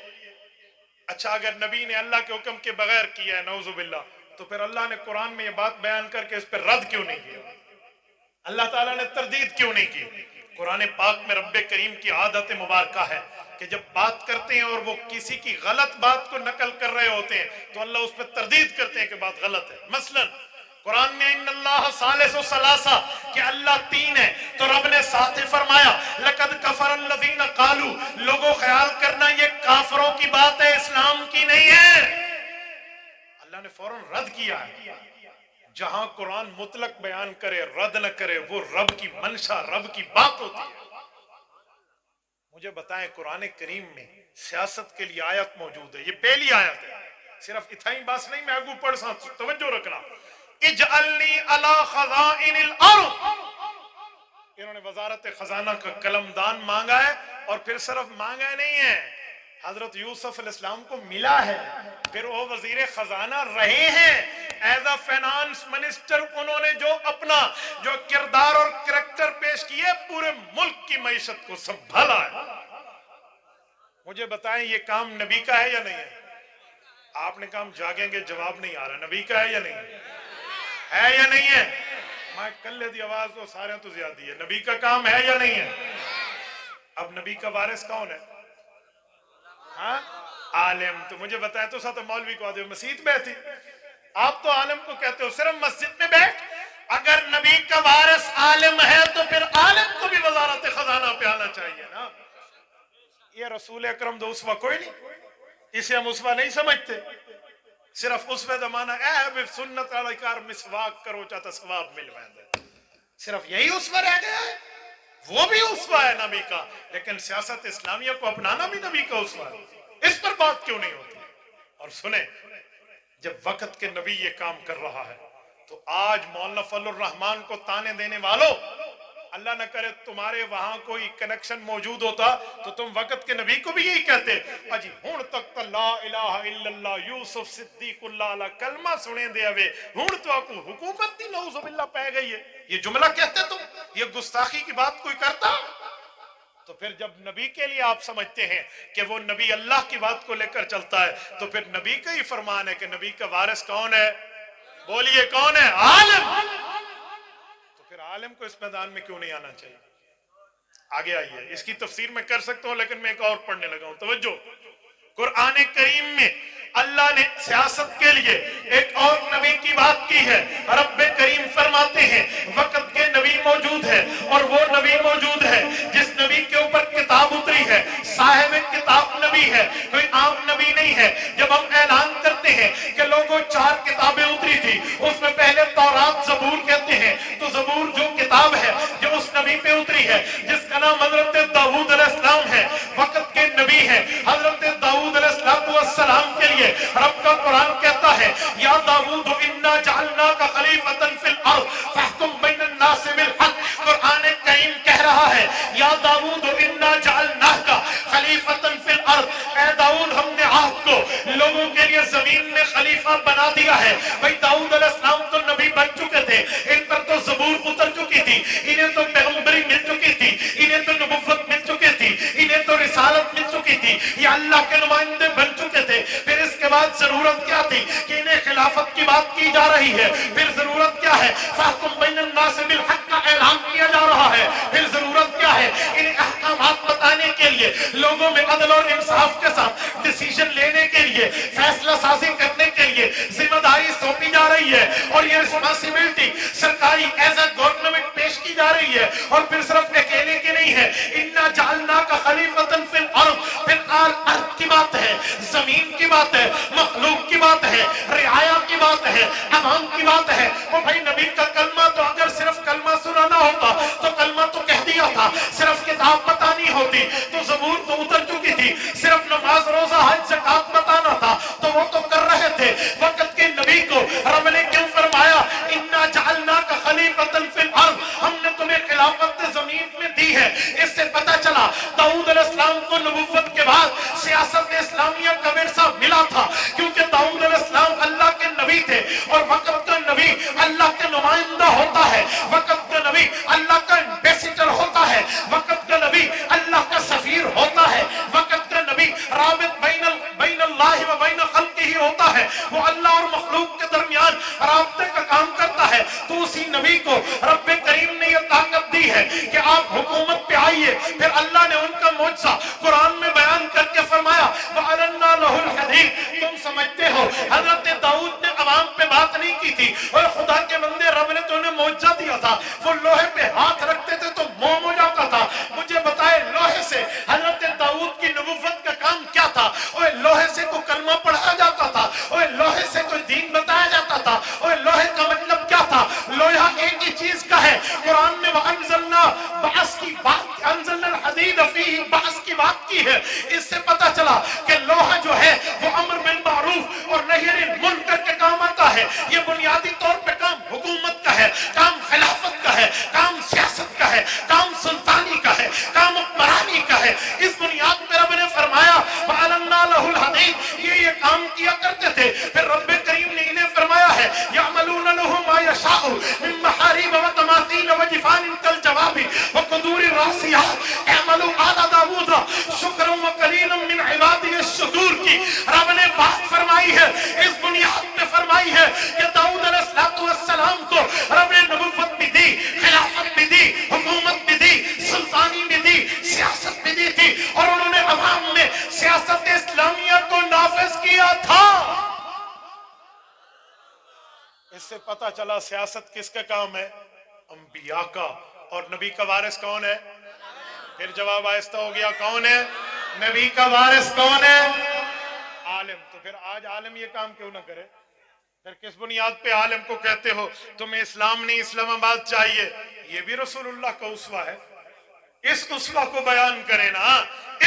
[SPEAKER 1] अच्छा, अगर नबी ने अल्लाह के हुक्म के बगैर किया है, नौजुबिल्लाह, तो फिर अल्लाह ने कुरान में ये बात बयान करके इस पर रद्द क्यों नहीं किया? अल्लाह ताला ने तरदीद क्यों नहीं की? कुरान पाक में रब्बे करीम की आदत मुबारक है कि जब बात करते हैं और वो किसी की गलत बात को नकल कर रहे होते हैं तो अल्लाह उस पर तरदीद करते हैं कि बात गलत है। मसलन कुरान में इन्नल्लाह सालिसु सलासा, कि अल्लाह तीन है, तो रब ने साथ ही फरमाया लक़द कफ़रल्लज़ीना क़ालू, लोगों ख्याल करना ये काफरों की बात है, इस्लाम की नहीं है। अल्लाह ने फौरन रद्द किया है। जहां कुरान मुतलक बयान करे, रद्द न करे, वो रब की मंशा, रब की बात होती है। मुझे बताएं कुरान करीम में सियासत के लिए आयत मौजूद है, ये पहली आयत है, सिर्फ इतना ही बात नहीं, मैं आगू पढ़ सा, तवज्जो रखना। इजअलनी अला खज़ाइनिल अर्ज़, इन्होंने वजारत खजाना का कलमदान मांगा है, और फिर सिर्फ मांगा नहीं है, हजरत यूसुफ अलैहिस्सलाम को मिला है, फिर वो वजीर खजाना रहे हैं, एज अ फाइनेंस मिनिस्टर उन्होंने जो अपना जो किरदार और कैरेक्टर पेश किए, पूरे मुल्क की मईशत को संभाला है। मुझे बताएं ये काम नबी का है या नहीं है? आपने काम जागेंगे जवाब नहीं आ रहा, नबी का है या नहीं है या नहीं है? मैं कल दी आवाज तो सारे तो ज्यादा है, नबी का काम है या नहीं है? अब नबी का वारिस कौन है? हाँ, आलिम। तो मुझे बताया तो साथ मौलवी को आदे मस्जिद में थी, आप तो आलिम को कहते हो सिर्फ मस्जिद में बैठ। अगर नबी का वारिस आलिम है तो फिर आलिम को भी वजारत खजाना पे आना चाहिए ना। ये रसूल अकरम दो उसवा कोई नहीं, इसे हम उसवा नहीं समझते, सिर्फ उसवे जमाना है सुन्नत वाला मिसवाक करो चाहता सवाब मिल जाए, सिर्फ यही उसवा रह गया है, वो भी उसवा है नबी का। लेकिन सियासत इस्लामिया को अपनाना भी नबी का उसवा है, इस पर बात क्यों नहीं होती? और सुने, जब वक्त के नबी ये काम कर रहा है तो आज मौलाना फजलुर रहमान को ताने देने वालों, अल्लाह न करे तुम्हारे वहां कोई कनेक्शन मौजूद होता तो तुम वक्त के नबी को भी यही कहते, अजी हुण तक तो ला इलाहा इल्लल्लाह यूसुफ सिद्दीकुल्लाह अला कलमा सुने दे वे, हुण तो आपको हुकूमत दी नऊजुबिल्लाह पै गई है, ये जुमला कहते तुम, ये गुस्ताखी की बात कोई करता? तो फिर जब नबी के लिए आप समझते हैं कि वो नबी अल्लाह की बात को लेकर चलता है, तो फिर नबी का ही फरमान है कि नबी का वारिस कौन है? बोलिए कौन है? आलिम। तो फिर आलिम को इस मैदान में क्यों नहीं आना चाहिए? आगे आइए, इसकी तफसीर मैं कर सकता हूं, लेकिन मैं एक और पढ़ने लगा हूं, तवज्जो। قرآن کریم میں اللہ نے سیاست کے لیے ایک اور نبی کی بات کی ہے. رب کریم فرماتے ہیں وقت کے نبی موجود ہے اور وہ نبی موجود ہے جس نبی کے اوپر کتاب اتری ہے, صاحب کتاب نبی ہے, کوئی عام نبی نہیں ہے. جب ہم اعلان کرتے ہیں کہ لوگوں 4 کتابیں اتری تھی, اس میں پہلے تورات زبور کہتے ہیں, تو زبور جو کتاب ہے جو اس نبی پہ اتری ہے جس کا نام حضرت داؤد علیہ السلام ہے, وقت کے نبی ہے. حضرت داؤد علیہ السلام کے لیے رب کا قرآن کہتا ہے یا داؤد انا جعلناک خلیفۃ فی الارض فاحکم بین الناس بالحق. قرآن کریم کہہ رہا ہے یا داؤد انا جعلناک خلیفۃ فی الارض, اے داؤد ہم نے آپ کو لوگوں کے لیے زمین میں خلیفہ بنا دیا ہے. بھئی داؤد علیہ السلام تو نبی بن چکے تھے, ان پر تو زبور اتر چکی تھی, انہیں تو پیغمبری مل چکی تھی, انہیں تو نبوت مل چکی تھی, انہیں تو رسالت مل چکی تھی, یہ اللہ کے نمائندے بن چکے تھے. پھر اس کے بعد ضرورت کیا تھی کہ انہیں خلافت کی بات کی جا رہی ہے. پھر ضرورت کیا ہے, فاحکم بین الناس بالحق کا اعلان کیا جا رہا ہے. پھر ضرورت کیا ہے, انہیں احکامات بتانے کے لیے, لوگوں میں عدل اور انصاف کے ساتھ ڈیسیژن لینے کے لیے, فیصلہ سازی کرنے کے لیے ذمہ داری سونپی جا رہی ہے. اور یہ رسپانسبلٹی سرکاری ایز اے گورنمنٹ پیش کی جا رہی ہے. اور پھر صرف اکیلے کی نہیں ہے, انا جعلناک خلیفۃ فی الارض, پھر ارض کی بات ہے, زمین کی بات ہے, مخلوق کی بات ہے, رعایا کی بات ہے, عوام کی بات ہے. وہ بھائی نبی کا کلمہ تو اگر صرف کلمہ سنانا ہوتا تو کلمہ تو کہہ دیا تھا, صرف کتاب بتانی ہوتی تو زبور تو اتر چکی تھی, صرف نماز روزہ حج زکات بتانا تھا تو وہ تو کر رہے تھے. وقت کے نبی کو رب نے کیوں فرمایا انا جعلناک خلیفۃ فی الارض, ہم نے تمہیں خلافت زمین میں دی ہے. اس سے پتہ چلا داؤد علیہ السلام کو نبوت کے بعد سیاست اسلامیہ کا ورثہ ملا تھا, کیونکہ داؤد علیہ السلام اللہ کے نبی تھے اور وقت کا نبی اللہ کے نمائندہ ہوتا ہے, وقت کا نبی اللہ کا ایمبیسیڈر ہوتا ہے, وقت کا نبی اللہ کا سفیر ہوتا ہے, وقت کا نبی رابط بین اللہ و بین خلقہ ہی ہوتا ہے, وہ اللہ اور مخلوق کے درمیان رابطے کا کام کرتا ہے. تو اسی نبی کو رب کریم نے یہ طاقت دی ہے کہ آپ حکومت پہ آئیے. پھر اللہ نے ان کا معجزہ قرآن میں بیان کر کے فرمایا وَعَلَنَّا لَهُ الْحَدِيدِ. تم سمجھتے ہو حضرت داؤد نے عوام پہ بات نہیں کی تھی, اور خدا کے بندے رب نے تو انہیں معجزہ دیا تھا, وہ لوہے پہ ہاتھ رکھتے تھے تو موم ہو جاتا تھا. مجھے بتائے لوہے سے حضرت داؤد کی نبوت کا کام کیا تھا؟ اوے لوہے سے کوئی کلمہ پڑھایا جاتا تھا, اوے لوہے سے کوئی دین بتایا جاتا تھا, اوے لوہے کا مطلب کیا تھا؟ لوہا ایک ہی چیز کا ہے. قرآن نے وَأَنزَلْنَا بَعَث کی بات, أَنزَلْنَا الْحَدِيدَ فِيهِ بَعَث کی بات کی ہے. اس سے پتہ چلا کہ لوہا جو ہے وہ امر بالمعروف اور نہی عن المنکر کے کام آتا ہے. یہ بنیادی طور پہ کام حکومت کا ہے, کام خلافت کا ہے, کام سیاست کا ہے, کام سلطانی کا ہے, کام حکمرانی کا ہے. اس بنیاد پہ رب نے فرمایا وَعَلَنَّا لَهُ الْحَدِيدِ, یہ کام کیا کرتے تھے. پھر رب کریم نے انہیں فرمایا ہے يَعْمَلُونَ لَهُ مَا يَشَاءُ مِن مَحَارِيبَ وَتَمَاثِيلَ وَجِفَانٍ كَالْجَوَابِ وَقُدُورِ الرَّاسِيَاتِ اعْمَلُوا آلَ داؤد شُكْرًا وَقَلِيلًا مِنْ عِبَادِيَ الشُّكُورِ کی رب نے بات فرمائی ہے. اس بنیاد پہ فرمائی ہے کہ داؤد علیہ السلام کو رب نے نبوت بھی دی, خلافت بھی دی, حکومت بھی دی, سلطانی بھی دی, سیاست بھی دی تھی, اور انہوں نے عوام میں سیاست اسلامیہ کو نافذ کیا تھا. اس سے پتہ چلا سیاست کس کا کام ہے؟ انبیاء کا. اور نبی کا وارث کون ہے؟ پھر جواب آہستہ ہو گیا, کون ہے؟ نبی کا وارث کون ہے؟ عالم. تو پھر آج عالم یہ کام کیوں نہ کرے؟ پھر کس بنیاد پہ عالم کو کہتے ہو تمہیں اسلام نہیں اسلام آباد چاہیے؟ یہ بھی رسول اللہ کا اسوہ ہے. اس اسوہ کو بیان کرے نا,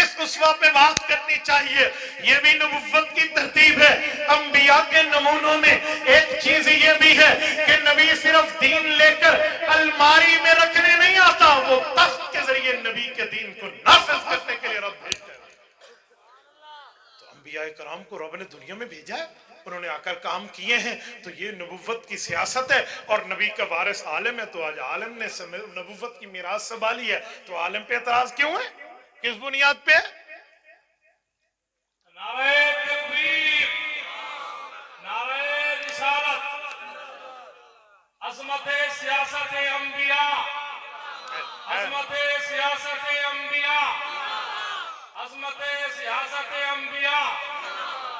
[SPEAKER 1] اس اسوہ پہ بات کرنی چاہیے. یہ بھی نبوت کی ترتیب ہے. انبیاء کے نمونوں میں ایک چیز یہ بھی ہے کہ نبی صرف دین لے کر الماری میں رکھنے نہیں آتا, وہ تخت کے ذریعے نبی کے دین کو نافذ کرنے کے لیے رب بھیجتا ہے. تو انبیاء کرام کو رب نے دنیا میں بھیجا ہے, انہوں نے آ کر کام کیے ہیں. تو یہ نبوت کی سیاست ہے, اور نبی کا وارث عالم ہے. تو آج عالم نے نبوت کی میراث سنبھالی ہے, تو عالم پہ اعتراض کیوں ہے؟ کس بنیاد پہ؟
[SPEAKER 2] نعرہ تکبیر, نعرہ رسالت, عظمت سیاست انبیاء, عظمت سیاست انبیاء, عظمت عظمت سیاست انبیاء،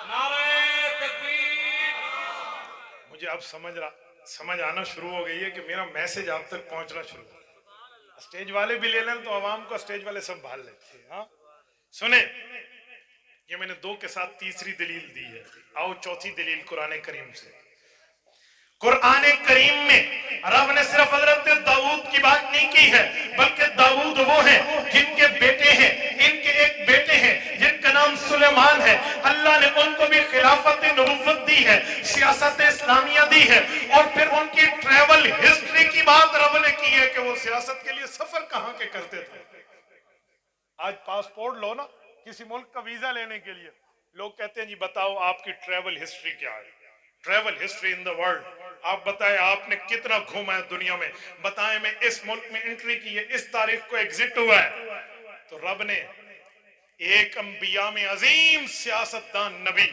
[SPEAKER 2] نعرہ تکبیر۔
[SPEAKER 1] مجھے اب سمجھ آنا شروع ہو گئی ہے کہ میرا میسج آپ تک پہنچنا شروع ہو۔ اسٹیج والے بھی لے لیں تو عوام کو اسٹیج والے سب بھال لیتے ہیں۔ ہاں سنیں، یہ میں نے 2 کے ساتھ تیسری دلیل دی ہے، آؤ چوتھی دلیل قرآن کریم سے۔ قرآن کریم میں رب نے صرف حضرت داؤد کی بات نہیں کی ہے، بلکہ داؤد وہ ہیں جن کے بیٹے ہیں، ان کے ایک بیٹے ہیں جن کا نام سلیمان ہے، اللہ نے ان کو بھی خلافت نبوت دی ہے، سیاست اسلامیہ دی ہے، اور پھر ان کی ٹریول ہسٹری کی بات رب نے کی ہے کہ وہ سیاست کے لیے سفر کہاں کے کرتے تھے۔ آج پاسپورٹ لو نا کسی ملک کا ویزا لینے کے لیے، لوگ کہتے ہیں جی بتاؤ آپ کی ٹریول ہسٹری کیا ہے، travel history in the world, آپ بتائیں آپ نے کتنا گھوما ہے دنیا میں، بتائیں میں اس ملک میں انٹری کی ہے، اس تاریخ کو ایگزٹ ہوا ہے۔ تو رب نے ایک انبیاء میں عظیم سیاستدان نبی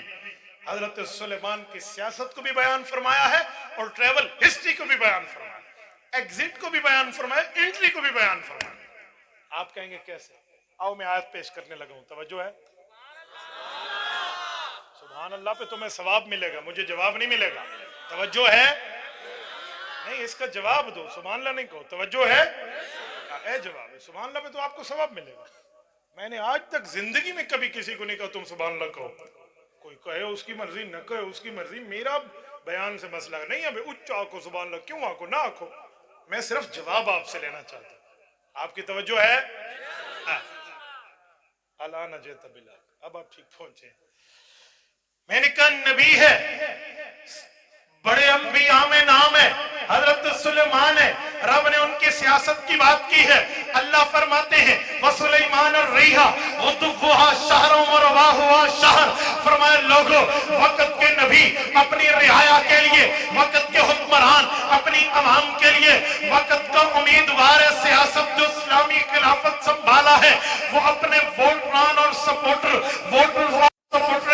[SPEAKER 1] حضرت سلیمان کی سیاست کو بھی بیان فرمایا ہے اور ٹریول ہسٹری کو بھی بیان فرمایا ہے، ایگزٹ کو بھی بیان فرمایا، انٹری کو بھی بیان فرمایا۔ آپ کہیں گے کیسے؟ آؤ میں آیت پیش کرنے لگا ہوں، توجہ ہے؟ سبحان اللہ پہ تمہیں ثواب ملے گا، مجھے جواب نہیں ملے گا، توجہ ہے؟ نہیں، اس کا جواب دو، سبحان اللہ نہیں کہو، توجہ ہے؟ اے جواب ہے، سبحان اللہ پہ تو آپ کو ثواب ملے گا۔ میں نے آج تک زندگی میں کبھی کسی کو نہیں کہا تم سبحان اللہ کہو، کوئی کہے اس کی مرضی، نہ کہے اس کی مرضی، میرا بیان سے مسئلہ نہیں ہے اچ آکو سبحان اللہ، کیوں آکو نہ آکو، میں صرف جواب آپ سے لینا چاہتا ہوں۔ آپ کی توجہ ہے؟ اللہ نجیت بالحق، اب آپ ٹھیک پہنچے۔ میں نے کہا نبی ہے، بڑے انبیاء میں نام ہے، حضرت سلیمان ہے، رب نے ان کی سیاست کی بات کی ہے۔ اللہ فرماتے ہیں وَسُلَيْمَانَ الرِّيحَ غُدُوُّهَا شَهْرٌ وَرَوَاحُهَا شَهْرٌ، فرمایا لوگوں وقت کے نبی اپنی رعایا کے لیے، وقت کے حکمران اپنی عوام کے لیے، وقت کا امیدوار سیاست جو اسلامی خلافت سنبھالا ہے، وہ اپنے ووٹران اور سپورٹر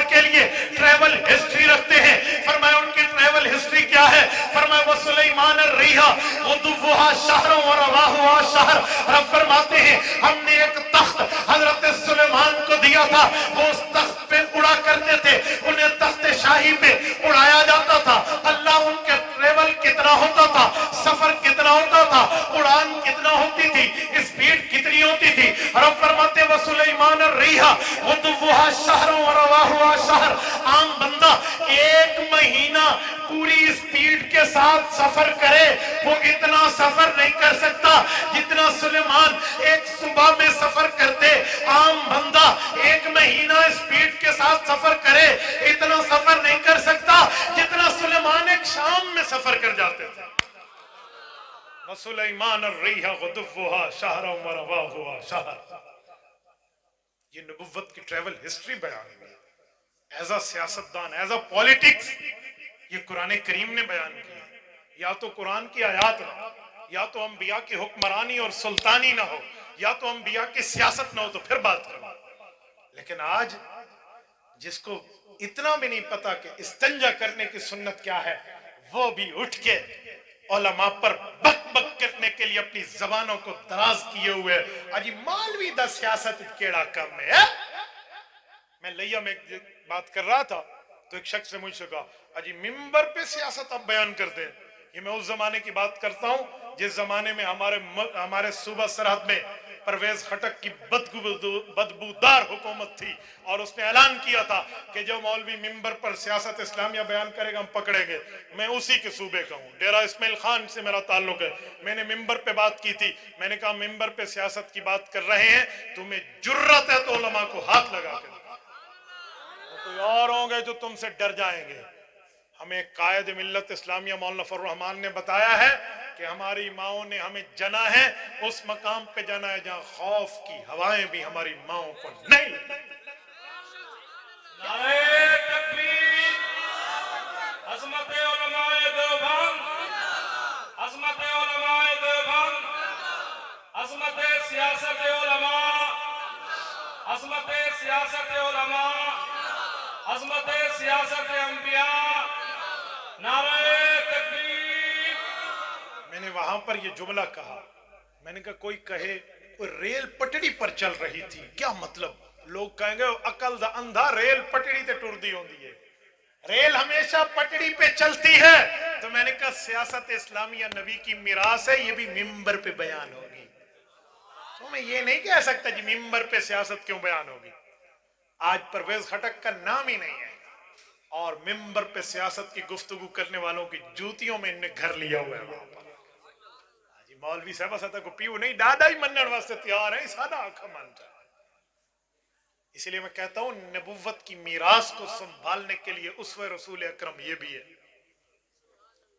[SPEAKER 1] کے لیے ٹریول ہسٹری رکھتے ہیں۔ فرمایا ان کی ٹریول ہسٹری کیا ہے؟ فرمایا وَسُلَيْمَانَ الرِّيحَ غُدُوُّهَا شَهْرٌ وَرَوَاحُهَا شَهْرٌ، رب فرماتے ہیں ہم نے ایک تخت حضرت سلیمان کو دیا تھا، وہ اس تخت پہ اڑا کرتے تھے، انہیں تخت شاہی پہ اڑایا جاتا تھا۔ اللہ ان کے ٹریول کتنا ہوتا تھا، سفر کتنا ہوتا تھا، اڑان کتنا ہوتی تھی، اسپیڈ کتنی ہوتی تھی۔ رب فرماتے وَسُلَيْمَانَ الرِّيحَ غُدُوُّهَا شَهْرٌ وَرَوَاحُهَا شَهْرٌ، عام بندہ ایک مہینہ پوری اسپیڈ کے ساتھ سفر کرے وہ اتنا سفر نہیں کر سکتا جتنا سلیمان ایک صبح میں سفر کرتے۔ عام بندہ ایک مہینہ اسپیڈ کے ساتھ سفر کرے اتنا سفر نہیں کر سکتا جتنا سلیمان ایک شام میں سفر کر جاتے تھے۔ وَسُلَيْمَانَ الرِّيحَ غُدُوُّهَا شَهْرٌ وَرَوَاحُهَا شَهْرٌ، یہ نبوت کی ٹریول ہسٹری بیان کی ایز اے سیاستدان، ایز اے پولیٹکس، یہ قرآن کریم نے بیان کیا۔ یا تو قرآن کی آیات نہ ہو، یا تو انبیاء کی حکمرانی اور سلطانی نہ ہو، یا تو انبیاء کی سیاست نہ ہو، تو پھر بات کرو۔ لیکن آج جس کو اتنا بھی نہیں پتا کہ استنجا کرنے کی سنت کیا ہے، وہ بھی اٹھ کے علماء پر بک بک کرنے کے لیے اپنی زبانوں کو دراز کیے ہوئے اجی مالوی دا سیاست کیڑا کم ہے۔ میں لیا میں ایک بات کر رہا تھا تو ایک شخص سے مجھ سے کہا اجی ممبر پہ سیاست اب بیان کرتے ہیں۔ یہ میں اس زمانے کی بات کرتا ہوں جس زمانے میں ہمارے صوبہ سرحد میں پرویز خٹک کی بدبودار حکومت تھی، اور اس نے اعلان کیا تھا کہ جو مولوی ممبر پر سیاست اسلامیہ بیان کرے گا ہم پکڑیں گے۔ میں اسی کے صوبے کا ہوں، ڈیرہ اسماعیل خان سے میرا تعلق ہے۔ میں نے ممبر پہ بات کی تھی، میں نے کہا ممبر پہ سیاست کی بات کر رہے ہیں، تمہیں جرت ہے تو علماء کو ہاتھ لگا کے کوئی اور ہوں گے جو تم سے ڈر جائیں گے۔ ہمیں قائد ملت اسلامیہ مولانا فضل الرحمان نے بتایا ہے کہ ہماری ماؤں نے ہمیں جنا ہے، اس مقام پہ جنا ہے جہاں خوف کی ہوائیں بھی ہماری ماؤں کو نہیں لگتی۔
[SPEAKER 2] نعرہ تکبیر، عظمت علماء دیوبند، عظمت علماء دیوبند، عظمت سیاست علماء، عظمت سیاست علماء، عظمت سیاست انبیاء، نعرہ تکبیر۔
[SPEAKER 1] میں نے وہاں پر یہ جملہ کہا، میں نے کہا کوئی کہے کوئی ریل پٹڑی پر چل رہی تھی، کیا مطلب؟ लोग कहेंगे अकल दा अंधा रेल पटड़ी ते टुरदी होंदी है, रेल हमेशा पटड़ी पे चलती है। तो मैंने कहा सियासत इस्लामिया नबी की मिरास है, ये भी मिंबर पे बयान होगी। तो मैं ये नहीं कह सकता जी मिंबर पे सियासत क्यों बयान होगी। आज परवेज खटक का नाम ही नहीं है और मिंबर पे सियासत की गुफ्तगू करने वालों की जूतियों में इनने घर लिया हुआ है। वहां पर मौलवी साहब सता को पीऊ नहीं दादा ही मनने वास्ते तैयार है, सादा आंखा मानता है। इसलिए मैं कहता हूं नबुव्वत की मीरास को संभालने के लिए उसवे रसूल अकरम ये भी है।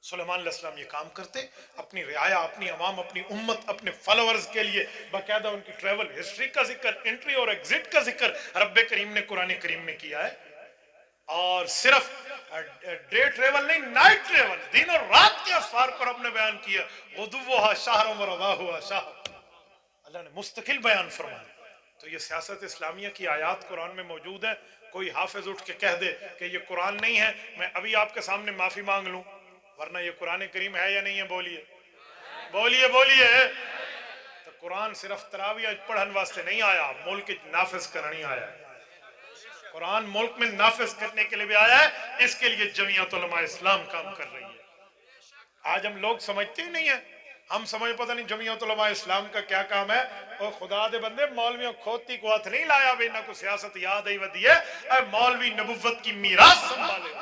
[SPEAKER 1] सुलेमान अलैहिस्सलाम ये काम करते, अपनी रियाया, अपनी अवाम, अपनी उम्मत, अपने फॉलोअर्स के लिए बाकायदा उनकी ट्रैवल हिस्ट्री का जिक्र, एंट्री और एग्जिट का जिक्र रब्बे करीम ने कुरान करीम में किया है। और सिर्फ डे ट्रेवल नहीं, नाइट ट्रेवल, दिन और रात के असफार को रब ने बयान किया। गुदुव्वुहा शहरुम व रवाहुहा शहर, अल्लाह ने मुस्तकिल बयान फरमाया। तो ये सियासत इस्लामिया की आयात कुरान में मौजूद है। कोई हाफिज उठ के कह दे कि ये कुरान नहीं है, मैं अभी आपके सामने माफी मांग लूं, वरना ये कुरान करीम है या नहीं है? बोलिए बोलिए बोलिए। तो कुरान सिर्फ तराविया पढ़न वास्ते नहीं आया, मुल्क नाफिज करनी आया है। कुरान मुल्क में नाफिज करने के लिए भी आया है, इसके लिए जमीयत उलमा इस्लाम काम कर रही है। आज हम लोग समझते ही नहीं है, हम समझ पता नहीं जमीयत उलमा इस्लाम का क्या काम है। और खुदा दे बंदे मौलवियों खोती को हाथ नहीं लाया भाई, ना को सियासत याद ही वधी है। मौलवी नबुव्वत की मीरास संभाले,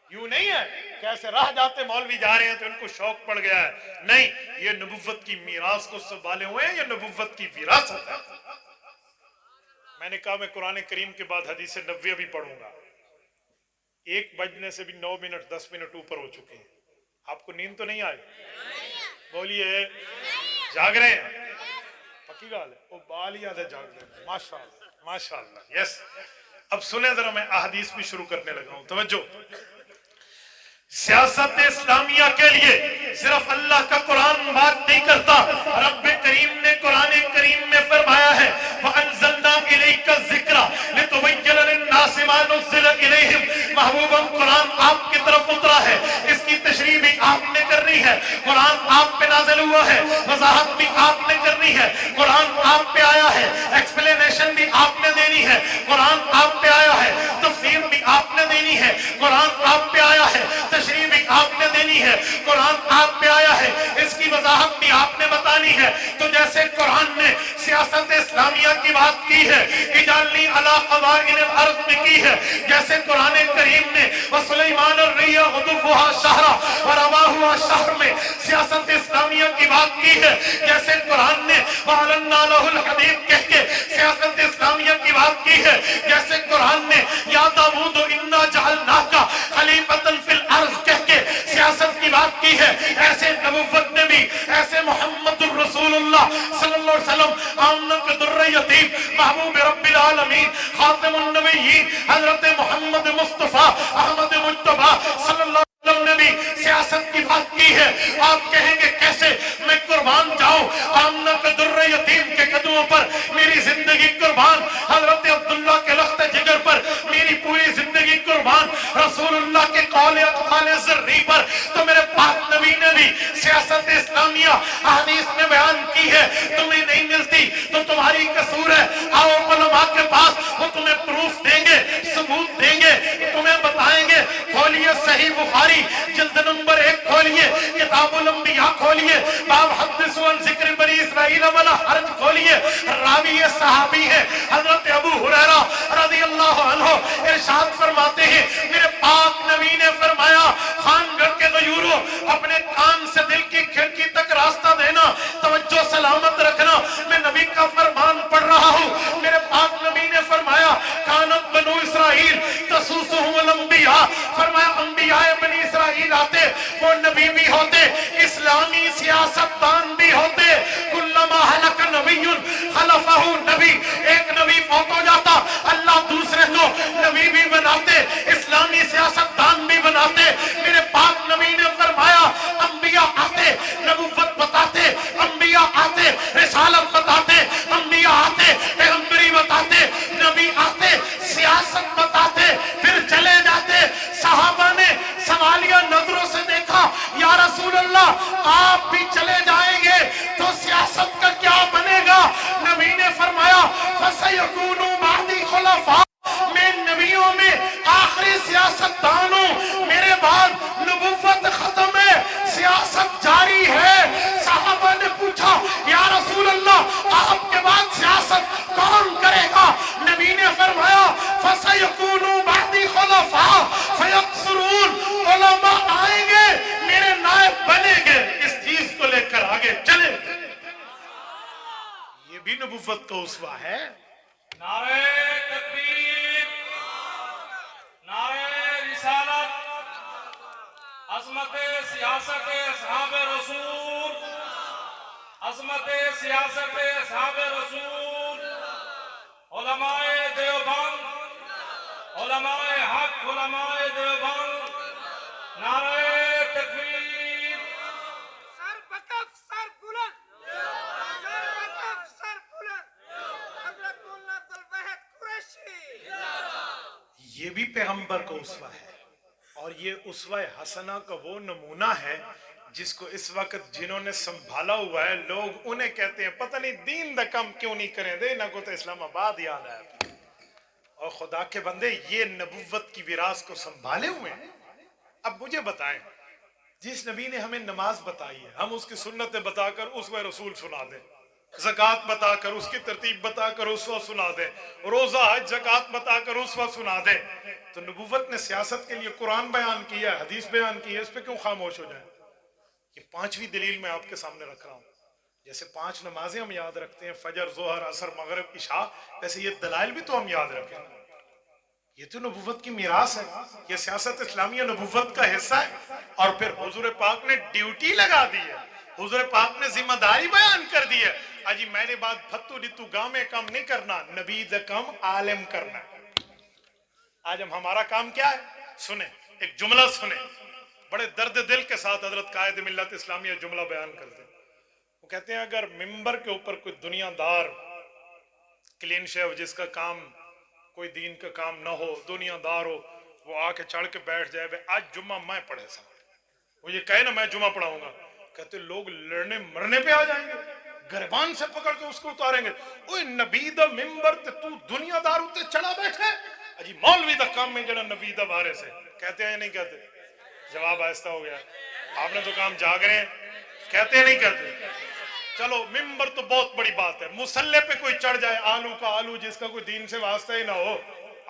[SPEAKER 1] यूं नहीं है कैसे राह जाते मौलवी जा रहे हैं तो इनको शौक पड़ गया है। नहीं, ये नबुव्वत की मीरास को संभाले हुए हैं, ये नबुव्वत की विरासत है। मैंने कहा मैं कुरान करीम के बाद हदीस नबवी भी पढ़ूंगा। 1 बजने से भी 9 मिनट 10 मिनट ऊपर हो चुके हैं। आपको नींद तो नहीं आई? बोलिए, जाग रहे हैं? पक्की गाल है, वो बाल याद है, जाग रहे हैं। माशाअल्लाह माशाअल्लाह, यस। अब सुने जरा, मैं अहदीस भी शुरू करने लगा हूं, तवज्जो। सियासत इस्लामिया के लिए सिर्फ अल्लाह का कुरान बात नहीं करता, रब्बे करीम ने कुरान करीम में फरमाया है वअंज़लना इलैका ज़िक्रा लितुबय्यिना लिन्नासि मा नुज़्ज़िला इलैहिम। महबूबम, कुरान आपकी तरफ उतरा है, इसकी तशरीह भी आपने करनी है। कुरान आप पे नाज़िल हुआ है, वज़ाहत भी आपने करनी है। कुरान आप पे आया है, एक्सप्लेनेशन भी आपने देनी है। कुरान आप पे आया है, तफसीर भी आपने देनी है। कुरान आप पे आया है, तशरीह भी आपने देनी है। कुरान आप पे आया है, इसकी वजाहत भी आपने बतानी है। तो जैसे कुरान ने सियासत इस्लामिया की बात की है, इजालनी अला क़वाइल अर्ज़ में की है, जैसे कुरान करीम ने वसुलैमान अर्रिया गुदुव्वुहा शहरा व रवाहुहा शहर में सियासत इस्लामिया की बात की है, जैसे कुरान ने वअलन्ना लहुल हदीद कह के सियासत इस्लामिया की बात की है, जैसे कुरान ने या दाऊद इन्ना जअलनाका खलीफतन फिल अर्ज़ कह के सियासत की बात की है, ऐसे नबुव्वत ने भी, ऐसे मुहम्मदुर रसूलुल्लाह सल्लल्लाहु अलैहि वसल्लम आमना के दुर्रे यतीम महबूब रब्बिल आलमीन खातिमुन नबिय्यीन हजरत मोहम्मद मुस्तफा अहमद मुज्तबा सल्लल्लाहु अलैहि वसल्लम ने भी सियासत की बात की है। आप कहेंगे कैसे? मैं कुर्बान जाऊं आमना के दुर्रे यतीम के कदमों पर, मेरी जिंदगी कुर्बान हजरत अब्दुल्लाह के लख्त जिगर पर, मेरी पूरी जिंदगी कुर्बान रसूलुल्लाह के कौल अक़वाल ज़र्री पर। तो मेरे पाक नबी ने भी सियासत इस्लामिया हदीस में बयान की है। तुम्हें नहीं मिलती तो तुम्हारी कसूर है, आओ उलमा के पास, वो तुम्हें प्रूफ देंगे, सबूत देंगे, तुम्हें बताएंगे। खोलिए सही बुखारी जिल्द नंबर 1 खोलिए, किताबुल अंबिया खोलिए, बाब हदीस व ज़िक्र बनी इस्राइल वाला हर्ज खोलिए। रावी ये सहाबी है हजरत अबू हुरैरा रज़ियल्लाहु अन्हु, इरशाद फरमाते हैं मेरे पाक नबी ने फरमाया खानगढ़ के गयूरों, अपने कान से दिल की खिड़की तक रास्ता देना, तवज्जो सलामत रखना। मैं नबी का फरमान पढ़ रहा हूँ। मेरे पाक नबी ने फरमाया कानत बनु इसराइल तसूसुहुमुल अंबिया, फरमाया अंबिया बनी इसराइल आते, वो नबी भी होते, इस्लामी सियासतदान भी होते। कुल्लमा हलक नबियुन खलफहु नबी, एक नबी फौत हो जाता, अल्लाह दूसरे को नबी भी बनाते, इस्लामी सियासतदान भी बनाते। मेरे पाक नबी ने फरमाया अंबिया आते, नबुव्वत बताते, अंबिया आते, रिसालत बताते, अंबिया आते, पैगंबरी बताते, नबी आते, सियासत बताते, फिर चले जाते। सहाबा ने सवालिया नजरों से देखा, या रसूल अल्लाह आप भी चले जाएंगे तो सियासत का क्या बनेगा? नबी ने फरमाया फसयकूनु सयकूनु बादी खुलफा फयक्सुरून, उलमा आएंगे मेरे नायब बनेंगे, इस चीज को लेकर आगे चले। ये भी नबुव्वत का उस्वा है।
[SPEAKER 2] नारे तकबीर, नारे रिसालत, अज़मत सियासत असहाब रसूल, अज़मत सियासत असहाब रसूल, उलमाए देवबंद, उलमाए हक, उलमाए देवबंद, नारे तकबीर।
[SPEAKER 3] सर बकफ सर बुलंद, सर बकफ सर बुलंद, हज़रत मौलाना अब्दुल वहाद कुरैशी।
[SPEAKER 1] ये भी पैगंबर का उस्वा है, और ये उस्वा हसना का वो नमूना है जिसको इस वक्त जिन्होंने संभाला हुआ है, लोग उन्हें कहते हैं पता नहीं दीन दा कम क्यों नहीं करें दे ना को तो इस्लामाबाद याद है। और खुदा के बंदे ये नबुव्वत की विरास को संभाले हुए हैं। अब मुझे बताएं, जिस नबी ने हमें नमाज बताई है, हम उसकी सुन्नतें बताकर उसवा रसूल सुना दें, ज़कात बताकर उसकी तरतीब बताकर उसवा सुना दें, रोजा हज ज़कात बताकर उसवा सुना दें, तो नबुव्वत ने सियासत के लिए कुरान बयान किया है, हदीस बयान की है, इस पे क्यों खामोश हो जाए? ये पांचवी दलील मैं आपके सामने रख रहा हूँ। जैसे 5 नमाजें हम याद रखते हैं, फजर, जोहर, असर, मगरिब, इशा, वैसे ये दलाइल भी तो हम याद रखें। ये तो नबुव्वत की मीरास है, ये सियासत इस्लामिया नबुव्वत का हिस्सा है। और फिर हुजूर पाक ने ड्यूटी लगा दी है, हुजूर पाक ने जिम्मेदारी बयान कर दी है। अजी मेरे बाद फत्तू रितु गामे काम नहीं करना, नबी द कम आलिम करना। आज हम हमारा काम क्या है? सुने एक जुमला, सुने बड़े दर्द दिल के साथ हजरत कायद मिल्लत इस्लामिया जुमला बयान करते हैं। वो कहते हैं अगर मिंबर के ऊपर कोई दुनियादार क्लीन शेव, जिसका काम कोई दीन का काम ना हो, दुनियादार हो, वो आके चढ़ के बैठ जाए, वे आज जुम्मा मैं पढ़े सा, वो ये कहे ना मैं जुम्मा पढ़ाऊंगा, कहते लोग लड़ने मरने पे आ जाएंगे, गरबान से पकड़ के उसको उतारेंगे। ओए नबी दा मिंबर ते तू दुनियादार उते चढ़ा बैठे, अजी मौलवी दा काम में जरा नबी दा बारे से कहते हैं नहीं कहते? जवाब ऐसा हो गया, आपने तो काम जाग रहे हैं, कहते नहीं कहते? चलो मिंबर तो बहुत बड़ी बात है, मुसल्ले पे कोई चढ़ जाए, आलू का आलू, जिसका कोई दीन से वास्ता ही ना हो,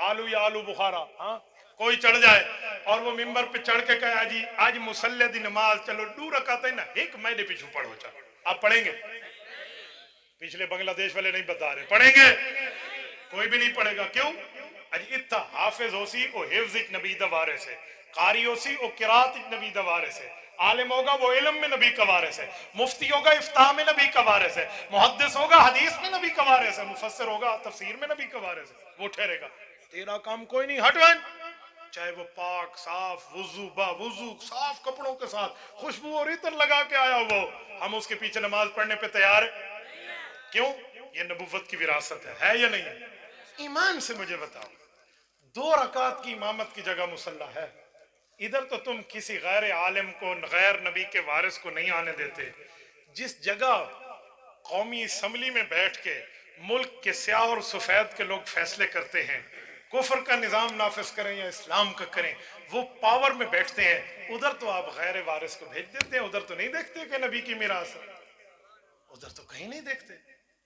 [SPEAKER 1] आलू या आलू बुखारा, हाँ कोई चढ़ जाए और वो मिंबर पे चढ़ के कहे जी आज मुसल्ले दी नमाज, चलो 2 रकात ना, एक मैंने पीछू पढ़ो, चलो आप पढ़ेंगे? पिछले बांग्लादेश वाले नहीं बता रहे, पढ़ेंगे? कोई भी नहीं पढ़ेगा। क्यों? अजी इत्ता हाफिज होसी ओ हिफ्ज़ नबी दा वारिस है, कारी होसी ओ किरात नबी दा वारिस है, आलिम होगा वो इल्म में नबी का वारिस है, मुफ्ती होगा इफ्ताह में नबी का वारिस है, मुहद्दिस होगा हदीस में नबी का वारिस है, मुफस्सिर होगा तफसीर में नबी का वारिस है, वो ठहरेगा। तेरा काम कोई नहीं, हट वन, चाहे वो पाक साफ वुजू बा वुजू साफ कपड़ों के साथ खुशबू और इतर लगा के आया वो, हम उसके पीछे नमाज पढ़ने पे तैयार है? क्यों? ये नबुव्वत की विरासत है या नहीं है? ईमान से मुझे बताओ, 2 रकात की इमामत की जगह मुसल्ला है, इधर तो तुम किसी गैर आलिम को, गैर नबी के वारिस को नहीं आने देते। जिस जगह कौमी असम्बली में बैठ के मुल्क के स्याह और सफेद के लोग फैसले करते हैं, कुफर का निजाम नाफिज करें या इस्लाम का करें, वो पावर में बैठते हैं, उधर तो आप गैर वारिस को भेज देते हैं, उधर तो नहीं देखते कि नबी की मीरास है, उधर तो कहीं नहीं देखते।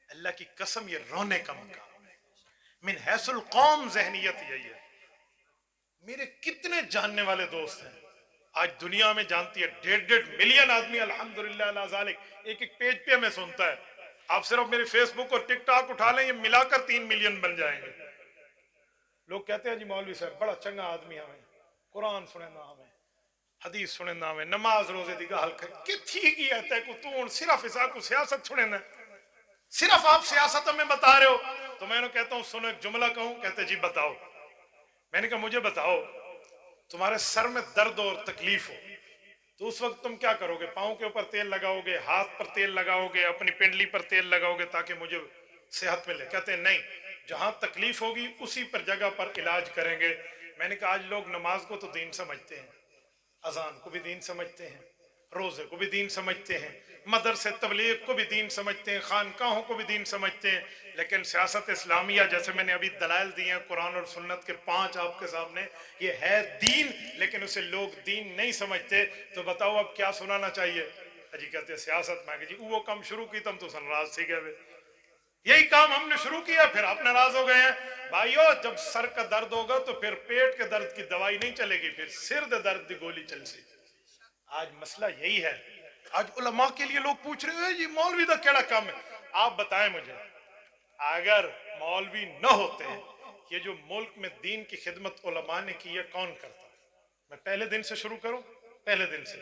[SPEAKER 1] अल्लाह की कसम ये रोने का मकाम है, मिन हैसुल कौम ज़हनियत यही है। मेरे कितने जानने वाले दोस्त हैं, आज दुनिया में जानती है 1.5 मिलियन आदमी अल्हम्दुलिल्लाह अला ज़ालिक एक पेज पे हमें सुनता है। आप सिर्फ मेरे फेसबुक और टिकटॉक उठा लें, ये मिलाकर 3 मिलियन बन जाएंगे। लोग कहते हैं जी मौलवी साहब बड़ा चंगा आदमी, हमें कुरान सुने ना, हमें हदीस सुने ना, हमें नमाज रोजे दी गल किथी की है को तू सिर्फ इसा को सियासत सुने ना, सिर्फ आप सियासत में बता रहे हो। तो मैं कहता हूँ सुनो एक जुमला कहूँ, कहते जी बताओ। मैंने कहा मुझे बताओ, तुम्हारे सर में दर्द और तकलीफ हो तो उस वक्त तुम क्या करोगे? पाँव के ऊपर तेल लगाओगे, हाथ पर तेल लगाओगे, अपनी पिंडली पर तेल लगाओगे ताकि मुझे सेहत मिले? कहते हैं नहीं, जहां तकलीफ होगी उसी पर जगह पर इलाज करेंगे। मैंने कहा आज लोग नमाज को तो दीन समझते हैं, अजान को भी दीन समझते हैं, रोजे को भी दीन समझते हैं, मदरसे तबलीग को भी दीन समझते हैं, खानकाहों को भी दीन समझते हैं, लेकिन सियासत इस्लामिया जैसे मैंने अभी दलाइल दिए हैं कुरान और सुन्नत के 5 आपके सामने, ये है दीन, लेकिन उसे लोग दीन नहीं समझते। तो बताओ अब क्या सुनाना चाहिए? अजी कहते हैं सियासत। मैं जी वो कम शुरू की तुम तो सनराज सी गए, यही काम हमने शुरू किया, फिर आप नाराज हो गए हैं। भाइयों, जब सर का दर्द होगा तो फिर पेट के दर्द की दवाई नहीं चलेगी, फिर सिर दे दर्द की गोली चल सी। आज मसला यही है। आज उलमा के लिए लोग पूछ रहे हैं ये मौलवी का केड़ा काम है। आप बताएं मुझे, अगर मौलवी न होते, ये जो मुल्क में दीन की खिदमत उलमा ने की है, कौन करता? मैं पहले दिन से शुरू करूं, पहले दिन से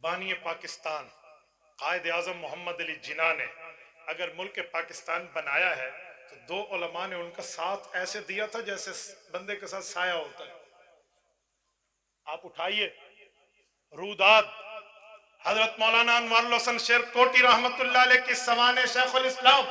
[SPEAKER 1] बानी पाकिस्तान कायद आजम मोहम्मद अली जिन्ना ने अगर मुल्क पाकिस्तान बनाया है तो दो उलमा ने उनका साथ ऐसे दिया था जैसे बंदे के साथ साया होता है। आप उठाइए रूदाद हजरत मौलाना अनवारुल हसन शेर कोटी रहमतुल्लाह अलैह की सवाने शेखुल इस्लाम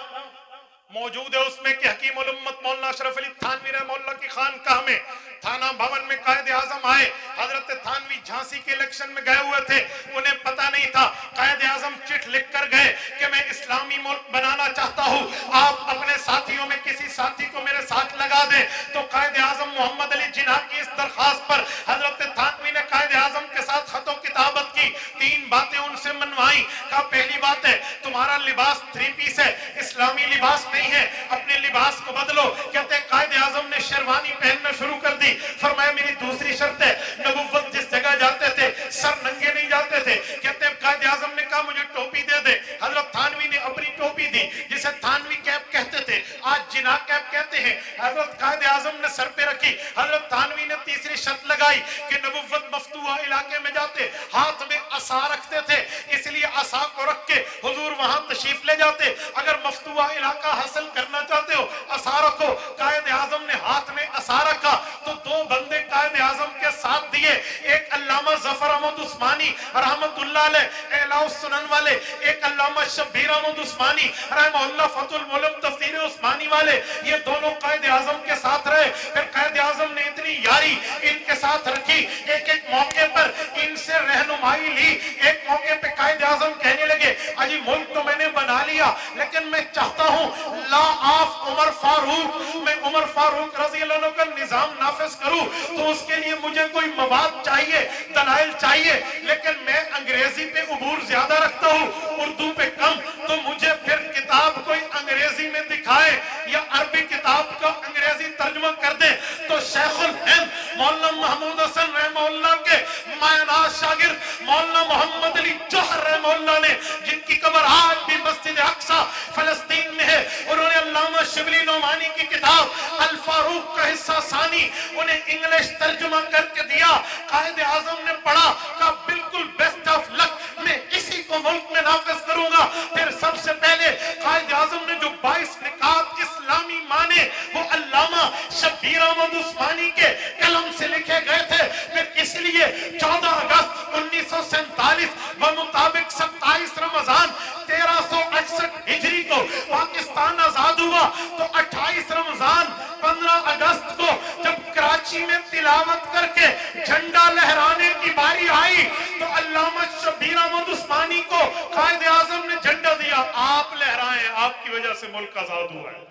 [SPEAKER 1] मौजूद है उसमें कि हकीम उल उम्मत मौलाना अशरफ अली थानवी रहमतुल्लाह की खानकाह में थाना भवन में कायद आजम आए। हजरत थानवी झांसी के इलेक्शन में गए हुए थे, उन्हें पता नहीं था। कायद आजम चिट लिख कर गए कि मैं इस्लामी मुल्क बनाना चाहता हूँ, आप अपने साथियों में किसी साथी को मेरे साथ लगा दें। तो कायद आजम मोहम्मद अली जिन्ना की इस दरखास्त पर हजरत थानवी ने कायद आजम के साथ खतो किताबत की, 3 बातें उनसे मनवाई। कहा पहली बात है तुम्हारा लिबास 3 पीस है, इस्लामी लिबास नहीं है, अपने लिबास को बदलो। कहते कायद आजम ने शेरवानी पहनना शुरू कर दी। फरमाया मेरी दूसरी शर्त है नबुव्वत जिस जगह जाते थे सर नंगे नहीं जाते थे। कहते कायद आजम ने कहा मुझे टोपी दे दे। हजरत थानवी ने अपनी टोपी दी जिसे थानवी कैप कहते थे, आज जिन्ना कैप कहते हैं। हजरत कायद आजम ने सर पे रखी। हजरत थानवी ने तीसरी शर्त लगाई कि नबुव्वत मफ्तूहा इलाके में जाते हाथ में असा रखते थे, इसलिए असा को रख के हुजूर वहां तशरीफ ले जाते। अगर मफ्तूहा इलाका हासिल करना चाहते हो असा रखो। कायद आजम ने हाथ में असा रखा तो 2 बंदे कायद आजम के साथ दिए, एक अल्लामा जफर अहमद उस्मानी रहमतुल्लाह अलैह इलाउ सुनन वाले, एक अल्लामा शब्बीर अहमद उस्मानी रहमहुल्लाह फतुल मुलम तफसीर उस्मानी वाले, ये दोनों कायद आजम के साथ रहे। फिर कायद आजम ने इतनी यारी इनके साथ रखी, एक एक मौके पर इनसे रहनुमाई ली। एक मौके पे कायद आजम कहने लगे अजी मुल्क तो मैंने बना लिया लेकिन मैं चाहता हूं ला ऑफ उमर फारूक, मैं उमर फारूक रजी अल्लाह अन्हु का निजाम नाफिज करूं, तो उसके लिए मुझे कोई मवाद चाहिए, दलाइल चाहिए, लेकिन मैं अंग्रेजी पे उबूर ज्यादा रखता हूं, उर्दू पे कम। तो मुझे फिर किताब कोई अंग्रेजी में दिखाए या अरबी किताब का अंग्रेजी तर्जुमा कर दे। तो शेखुल हिंद मौलाना महमूद हसन रहमतुल्लाह के मायनाज शागिर्द मौलाना मोहम्मद अली जौहर रहमतुल्लाह ने, जिनकी कब्र आज भी मस्जिद अक्सा फलस्तीन में है, उन्होंने अल्लामा शिबली नोमानी की किताब अल फारूक का हिस्सा सानी उन्हें इंग्लिश तर्जुमा करके दिया। कायद आजम ने पढ़ा, कहा बिल्कुल बेस्ट ऑफ लक, मैं इसी को मुल्क में नाफिज करूंगा। फिर सबसे पहले कायद आजम ने जो 22 निकात इस्लामी माने वो अल्लामा शब्बीर अहमद उस्मानी के कलम से लिखे गए थे। फिर इसलिए 14 अगस्त 1947 मुताबिक 27 रमजान 1368 हिजरी को पाकिस्तान आजाद हुआ। तो 28 रमजान 15 अगस्त को जब कराची में तिलावत करके झंडा लहराने की बारी आई तो अल्लामा शब्बीर अहमद उस्मानी को कायद आजम ने झंडा दिया, आप लहराएं, आपकी वजह से मुल्क आजाद हुआ है।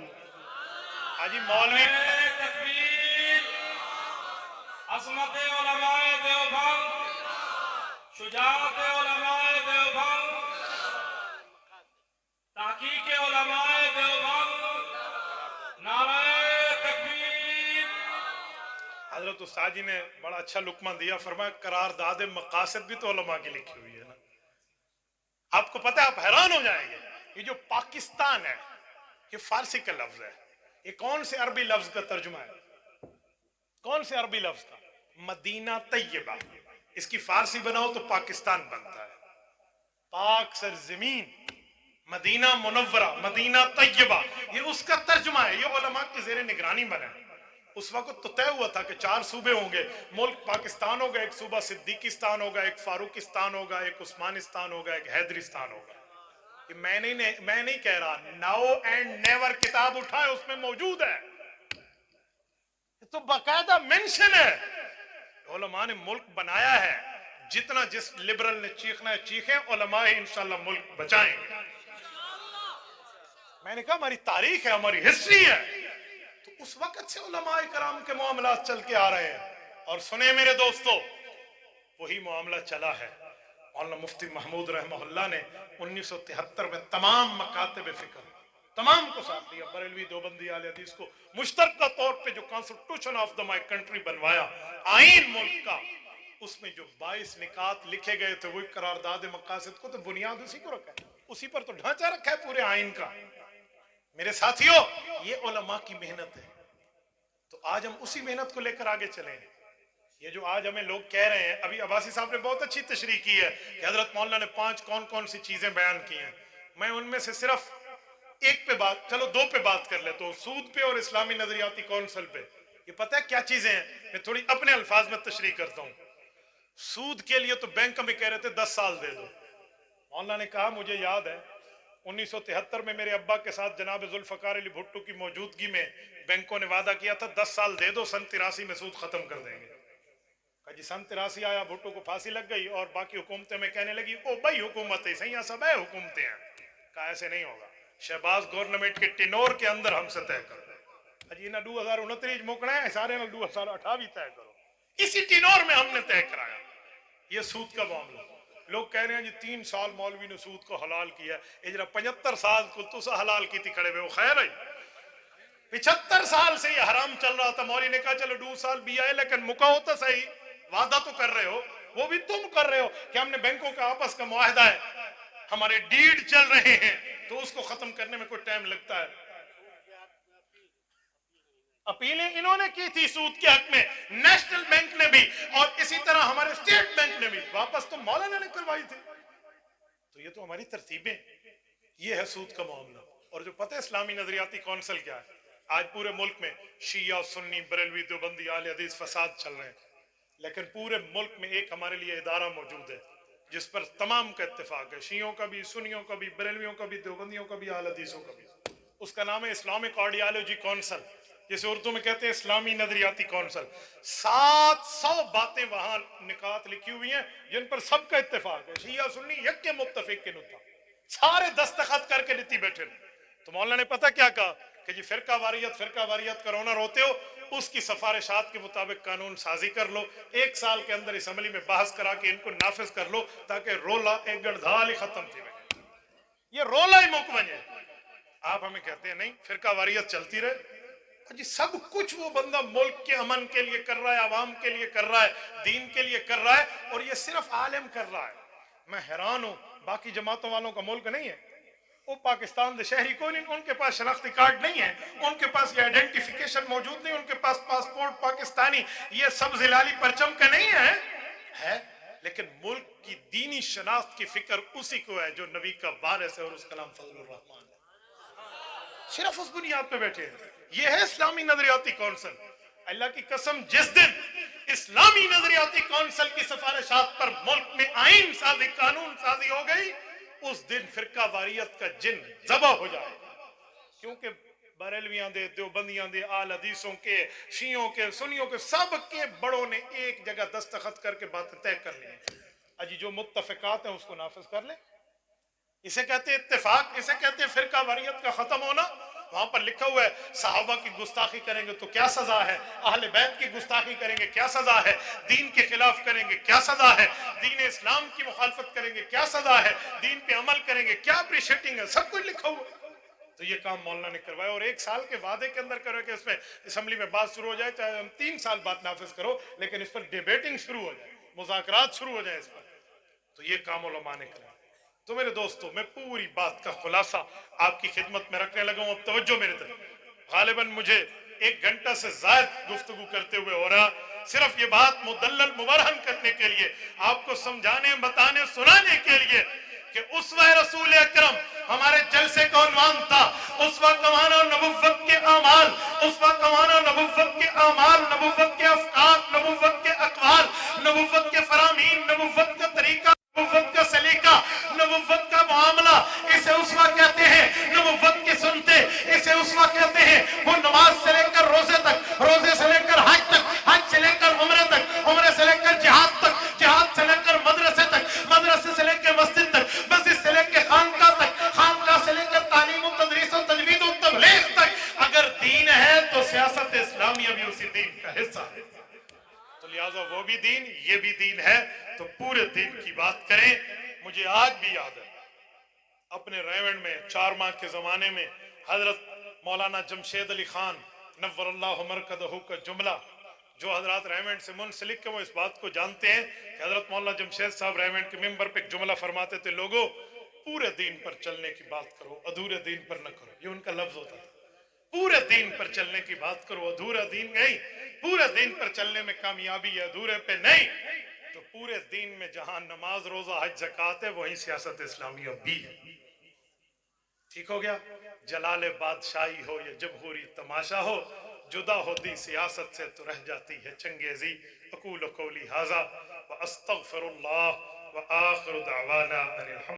[SPEAKER 1] हाजी मौलवी
[SPEAKER 2] तकबीर, अज़मत उलमाए देवबंद, शुजाअत उलमाए देवबंद, तहकीक उलमाए देवबंद, नारे तकबीर।
[SPEAKER 1] हजरत उस्ताद जी ने बड़ा अच्छा लुकमा दिया, फरमाया करारदाद मकासद भी तो उलमा की लिखी हुई है ना। आपको पता है, आप हैरान हो जाएंगे, ये जो पाकिस्तान है ये फारसी का लफ्ज है, ये कौन से अरबी लफ्ज का तर्जुमा है? कौन से अरबी लफ्ज का? मदीना तैयबा, इसकी फारसी बनाओ तो पाकिस्तान बनता है। पाक सर जमीन, मदीना मुनव्वरा, मदीना तैयबा, ये उसका तर्जुमा है। ये उलमा की ज़ेरे निगरानी बना है। उस वक्त तो तय हुआ था कि 4 सूबे होंगे, मुल्क पाकिस्तान होगा, एक सूबा सिद्दीकिस्तान होगा, एक फारूकिस्तान होगा, एक उस्मानिस्तान होगा, एक हैदरिस्तान होगा। ये मैं नहीं कह रहा, नाउ एंड नेवर किताब उठाए उसमें मौजूद है, तो बाकायदा मेंशन है। उलमा ने मुल्क बनाया है, जितना जिस लिबरल ने चीखना है चीखे, उलमा ही इंशाल्लाह मुल्क बचाएंगे। मैंने कहा हमारी तारीख है, हमारी हिस्ट्री है, तो उस वक्त से उलमाए कराम के मामलात चल के आ रहे हैं। और सुने मेरे दोस्तों, वही मामला चला है। मौलाना मुफ्ती महमूद रहमतुल्लाह ने 1973 में तमाम मकातिब फिक्र तमाम को साथ लिया, बरेलवी देवबंदी आले हदीस को मुश्तरका तौर पे जो constitution of the my country बनवाया, आइन मुल्क का, उसमें जो 22 निकात लिखे गए थे वही करारदाद मकासद को तो बुनियाद उसी को रखा है, उसी पर तो ढांचा रखा है पूरे आइन का। मेरे साथियों, ये उलमा की मेहनत है, तो आज हम उसी मेहनत को लेकर आगे चले। ये जो आज हमें लोग कह रहे हैं, अभी अब्बासी साहब ने बहुत अच्छी तशरीह की है कि हजरत मौलाना ने 5 कौन कौन सी चीजें बयान की हैं, मैं उनमें से सिर्फ एक पे बात, चलो 2 पे बात कर लेता हूँ, सूद पे और इस्लामी नजरियाती कौंसिल पे। ये पता है क्या चीजें हैं, मैं थोड़ी अपने अल्फाज में तशरीह करता हूँ। सूद के लिए तो बैंक में कह रहे थे 10 साल दे दो। मौलाना ने कहा, मुझे याद है 1973 में मेरे अब्बा के साथ जनाब जुल्फकार अली भुट्टो की मौजूदगी में बैंकों ने वादा किया था 10 साल दे दो, सन 83 में सूद खत्म कर देंगे। कहा जी सन 83 आया, भुट्टो को फांसी लग गई और बाकी हुकूमतें में कहने लगी ओ भाई हुकूमत है सही, सब है हुकूमतें हैं। कहा ऐसे नहीं होगा, शहबाज गवर्नमेंट के टिनोर के अंदर हमसे तय करो। अजी ना 2029 मुकना है, सारे ना 2028 तय करो। इसी टिनोर में हमने तय कराया ये सूद का मामला। लोग कह रहे हैं जी 3 साल मौलवी ने सूद को हलाल किया, इजरा 75 साल को तुसा हलाल की थी खड़े हुए, वो खैर है 75 साल से ये हराम चल रहा था। मौलवी ने कहा चलो 2 साल भी आए, लेकिन मुका हो तो सही, वादा तो कर रहे हो, वो भी तुम कर रहे हो कि हमने बैंकों का आपस का मुआहदा है, हमारे डीड चल रहे हैं, तो उसको खत्म करने में कोई टाइम लगता है। अपीलें इन्होंने की थी सूद के हक में, नेशनल बैंक ने भी, और इसी तरह हमारे स्टेट बैंक ने भी, वापस तो मौलाना ने करवाई थी। तो ये तो हमारी तरतीबें, ये है सूद का मामला। और जो पता है इस्लामी नजरियाती कौंसिल क्या है, आज पूरे मुल्क में शिया सुन्नी बरेलवी देवबंदी आले हदीस फसाद चल रहे हैं, लेकिन पूरे मुल्क में एक हमारे लिए इदारा मौजूद है जिस पर तमाम का इत्तेफाक है, शियों का भी, सुन्नियों का भी, बरेलवियों का भी, देवबंदियों का भी, आले हदीसों का भी। उसका नाम है इस्लामिक आइडियोलॉजी कौंसिल, जिसे उर्दू में कहते हैं इस्लामी नजरियाती कौंसिल। 700 बातें वहां निकात लिखी हुई हैं जिन पर सबका इत्तेफाक है, शिया सुन्नी यक्के मुत्तफिक के नुता, सारे दस्तखत करके नीति बैठे। तो मौलाना ने पता क्या कहा कि जी फिरका वारियत का रोना रोते हो, उसकी सिफारिशात के मुताबिक कानून साजी कर लो, 1 साल के अंदर असम्बली में बहस करा के इनको नाफिज कर लो, ताकि रोला एक गढ़धाल ही खत्म थी वजह, ये रोला ही मुक बने। आप हमें कहते हैं नहीं फिरका वारियत चलती रहे। जी सब कुछ वो बंदा मुल्क के अमन के लिए कर रहा है, आवाम के लिए कर रहा है, दीन के लिए कर रहा है, और ये सिर्फ आलिम कर रहा है। मैं हैरान हूं, बाकी जमातों वालों का मुल्क नहीं है, वो पाकिस्तान के शहरी कोई नहीं, उनके पास शनाख्ती कार्ड नहीं है, उनके पास ये आइडेंटिफिकेशन मौजूद नहीं, उनके पास पासपोर्ट पाकिस्तानी ये सब जिलाली परचम का नहीं है, लेकिन मुल्क की दीनी शनाख्त की फिक्र उसी को है जो नबी का वारिस है और उसका नाम फजलुर रहमान है। सिर्फ उस बुनियाद पे बैठे हैं। ये है इस्लामी नजरियाती कौंसिल। अल्लाह की कसम, जिस दिन इस्लामी नजरियाती कौंसिल की सिफारिशात पर मुल्क में आइन साजी, कानून साजी हो गई, उस दिन फिरका वारियत का जिन ज़बा हो जाएगा। क्योंकि बरेलवियां दे, देवबंदियां दे, आल हदीसों के, शियों के, सुन्नियों के, सब के बड़ों ने एक जगह दस्तखत करके बातें तय कर ली हैं। अजी जो मुत्तफिकात है उसको नाफिज कर ले, इसे कहते हैं इत्तेफाक, इसे कहते हैं फिरका वारियत का खत्म होना। वहां पर लिखा हुआ है सहाबा की गुस्ताखी करेंगे तो क्या सजा है, अहले बैत की गुस्ताखी करेंगे क्या सजा है, दीन के खिलाफ करेंगे क्या सजा है, दीन इस्लाम की मुखालफत करेंगे क्या सजा है, दीन पे अमल करेंगे क्या अप्रिशिएटिंग है, सब कुछ लिखा हुआ। तो ये काम मौलाना ने करवाया, और 1 साल के वादे के अंदर करो कि इसमें असम्बली में बात शुरू हो जाए, चाहे हम 3 साल बात नाफिज करो, लेकिन इस पर डिबेटिंग शुरू हो जाए, मुज़ाकरात शुरू हो जाए इस पर। तो ये काम उलमा ने कराया। तो मेरे दोस्तों, मैं पूरी बात का खुलासा आपकी खिदमत में रखने लगा हूं। अब तवज्जो मेरे तरफ। गालिबन मुझे 1 घंटा से ज़ायद गुफ्तगू करते हुए हो रहा, सिर्फ ये बात मुदल्लल मुबरहन करने के लिए, आपको समझाने, बताने, सुनाने के लिए कि उसवा रसूल अकरम हमारे जलसे का उन्वान था, उसवा कमाना नबुव्वत के आमाल, उसवा कमाना नबुव्वत के आमाल, नबुव्वत के अफ़कार, नबुव्वत के अक़वाल, नबुव्वत के फरामीन, नबुव्वत का तरीका, नबुव्वत का सलीका, नबुव्वत का मामला, इसे उसवा कहते हैं। नबुव्वत की सुनते इसे उसवा कहते हैं। वो नमाज से लेकर रोजे तक, रोजे से लेकर हज तक, हज से लेकर उम्रे तक, उम्रे से लेकर जिहाद तक, जिहाद से लेकर मदरसे तक, मदरसे से लेकर मस्जिद तक, मस्जिद से लेकर खानका तक, खानका से लेकर तालीम और तदरीस और तजवीद और तबलीग तक। अगर दीन है तो सियासत इस्लामिया भी उसी दीन का हिस्सा है। तो लिहाजा वो भी दीन, ये भी दीन है, तो पूरे दीन की बात करें। मुझे आज भी याद है अपने रेवंड में 4 माह के जमाने में حضرت مولانا جمشید علی خان نور اللہ مرکزہ کا جملہ، جو حضرات ریمنڈ سے منسلک ہیں وہ اس بات کو جانتے ہیں کہ حضرت مولانا جمشید صاحب ریمنڈ کے ممبر پہ ایک جملہ فرماتے تھے، لوگوں پورے دین پر چلنے کی بات کرو، ادھورے دین پر نہ کرو. یہ ان کا لفظ ہوتا تھا، پورے دین پر چلنے کی بات کرو، ادھورا دین نہیں. پورے دین پر چلنے میں کامیابی ہے، ادھورے پہ نہیں. تو پورے دین میں جہاں نماز، روزہ، حج، زکوٰۃ ہے، وہیں سیاست اسلامیہ بھی ہے. ٹھیک ہو گیا؟ جلال بادشاہی ہو یا جمہوری تماشا ہو، جدا ہوتی سیاست سے تو رہ جاتی ہے چنگیزی. اقول قولی ھذا واستغفر اللہ وآخر دعوانا ان الحمد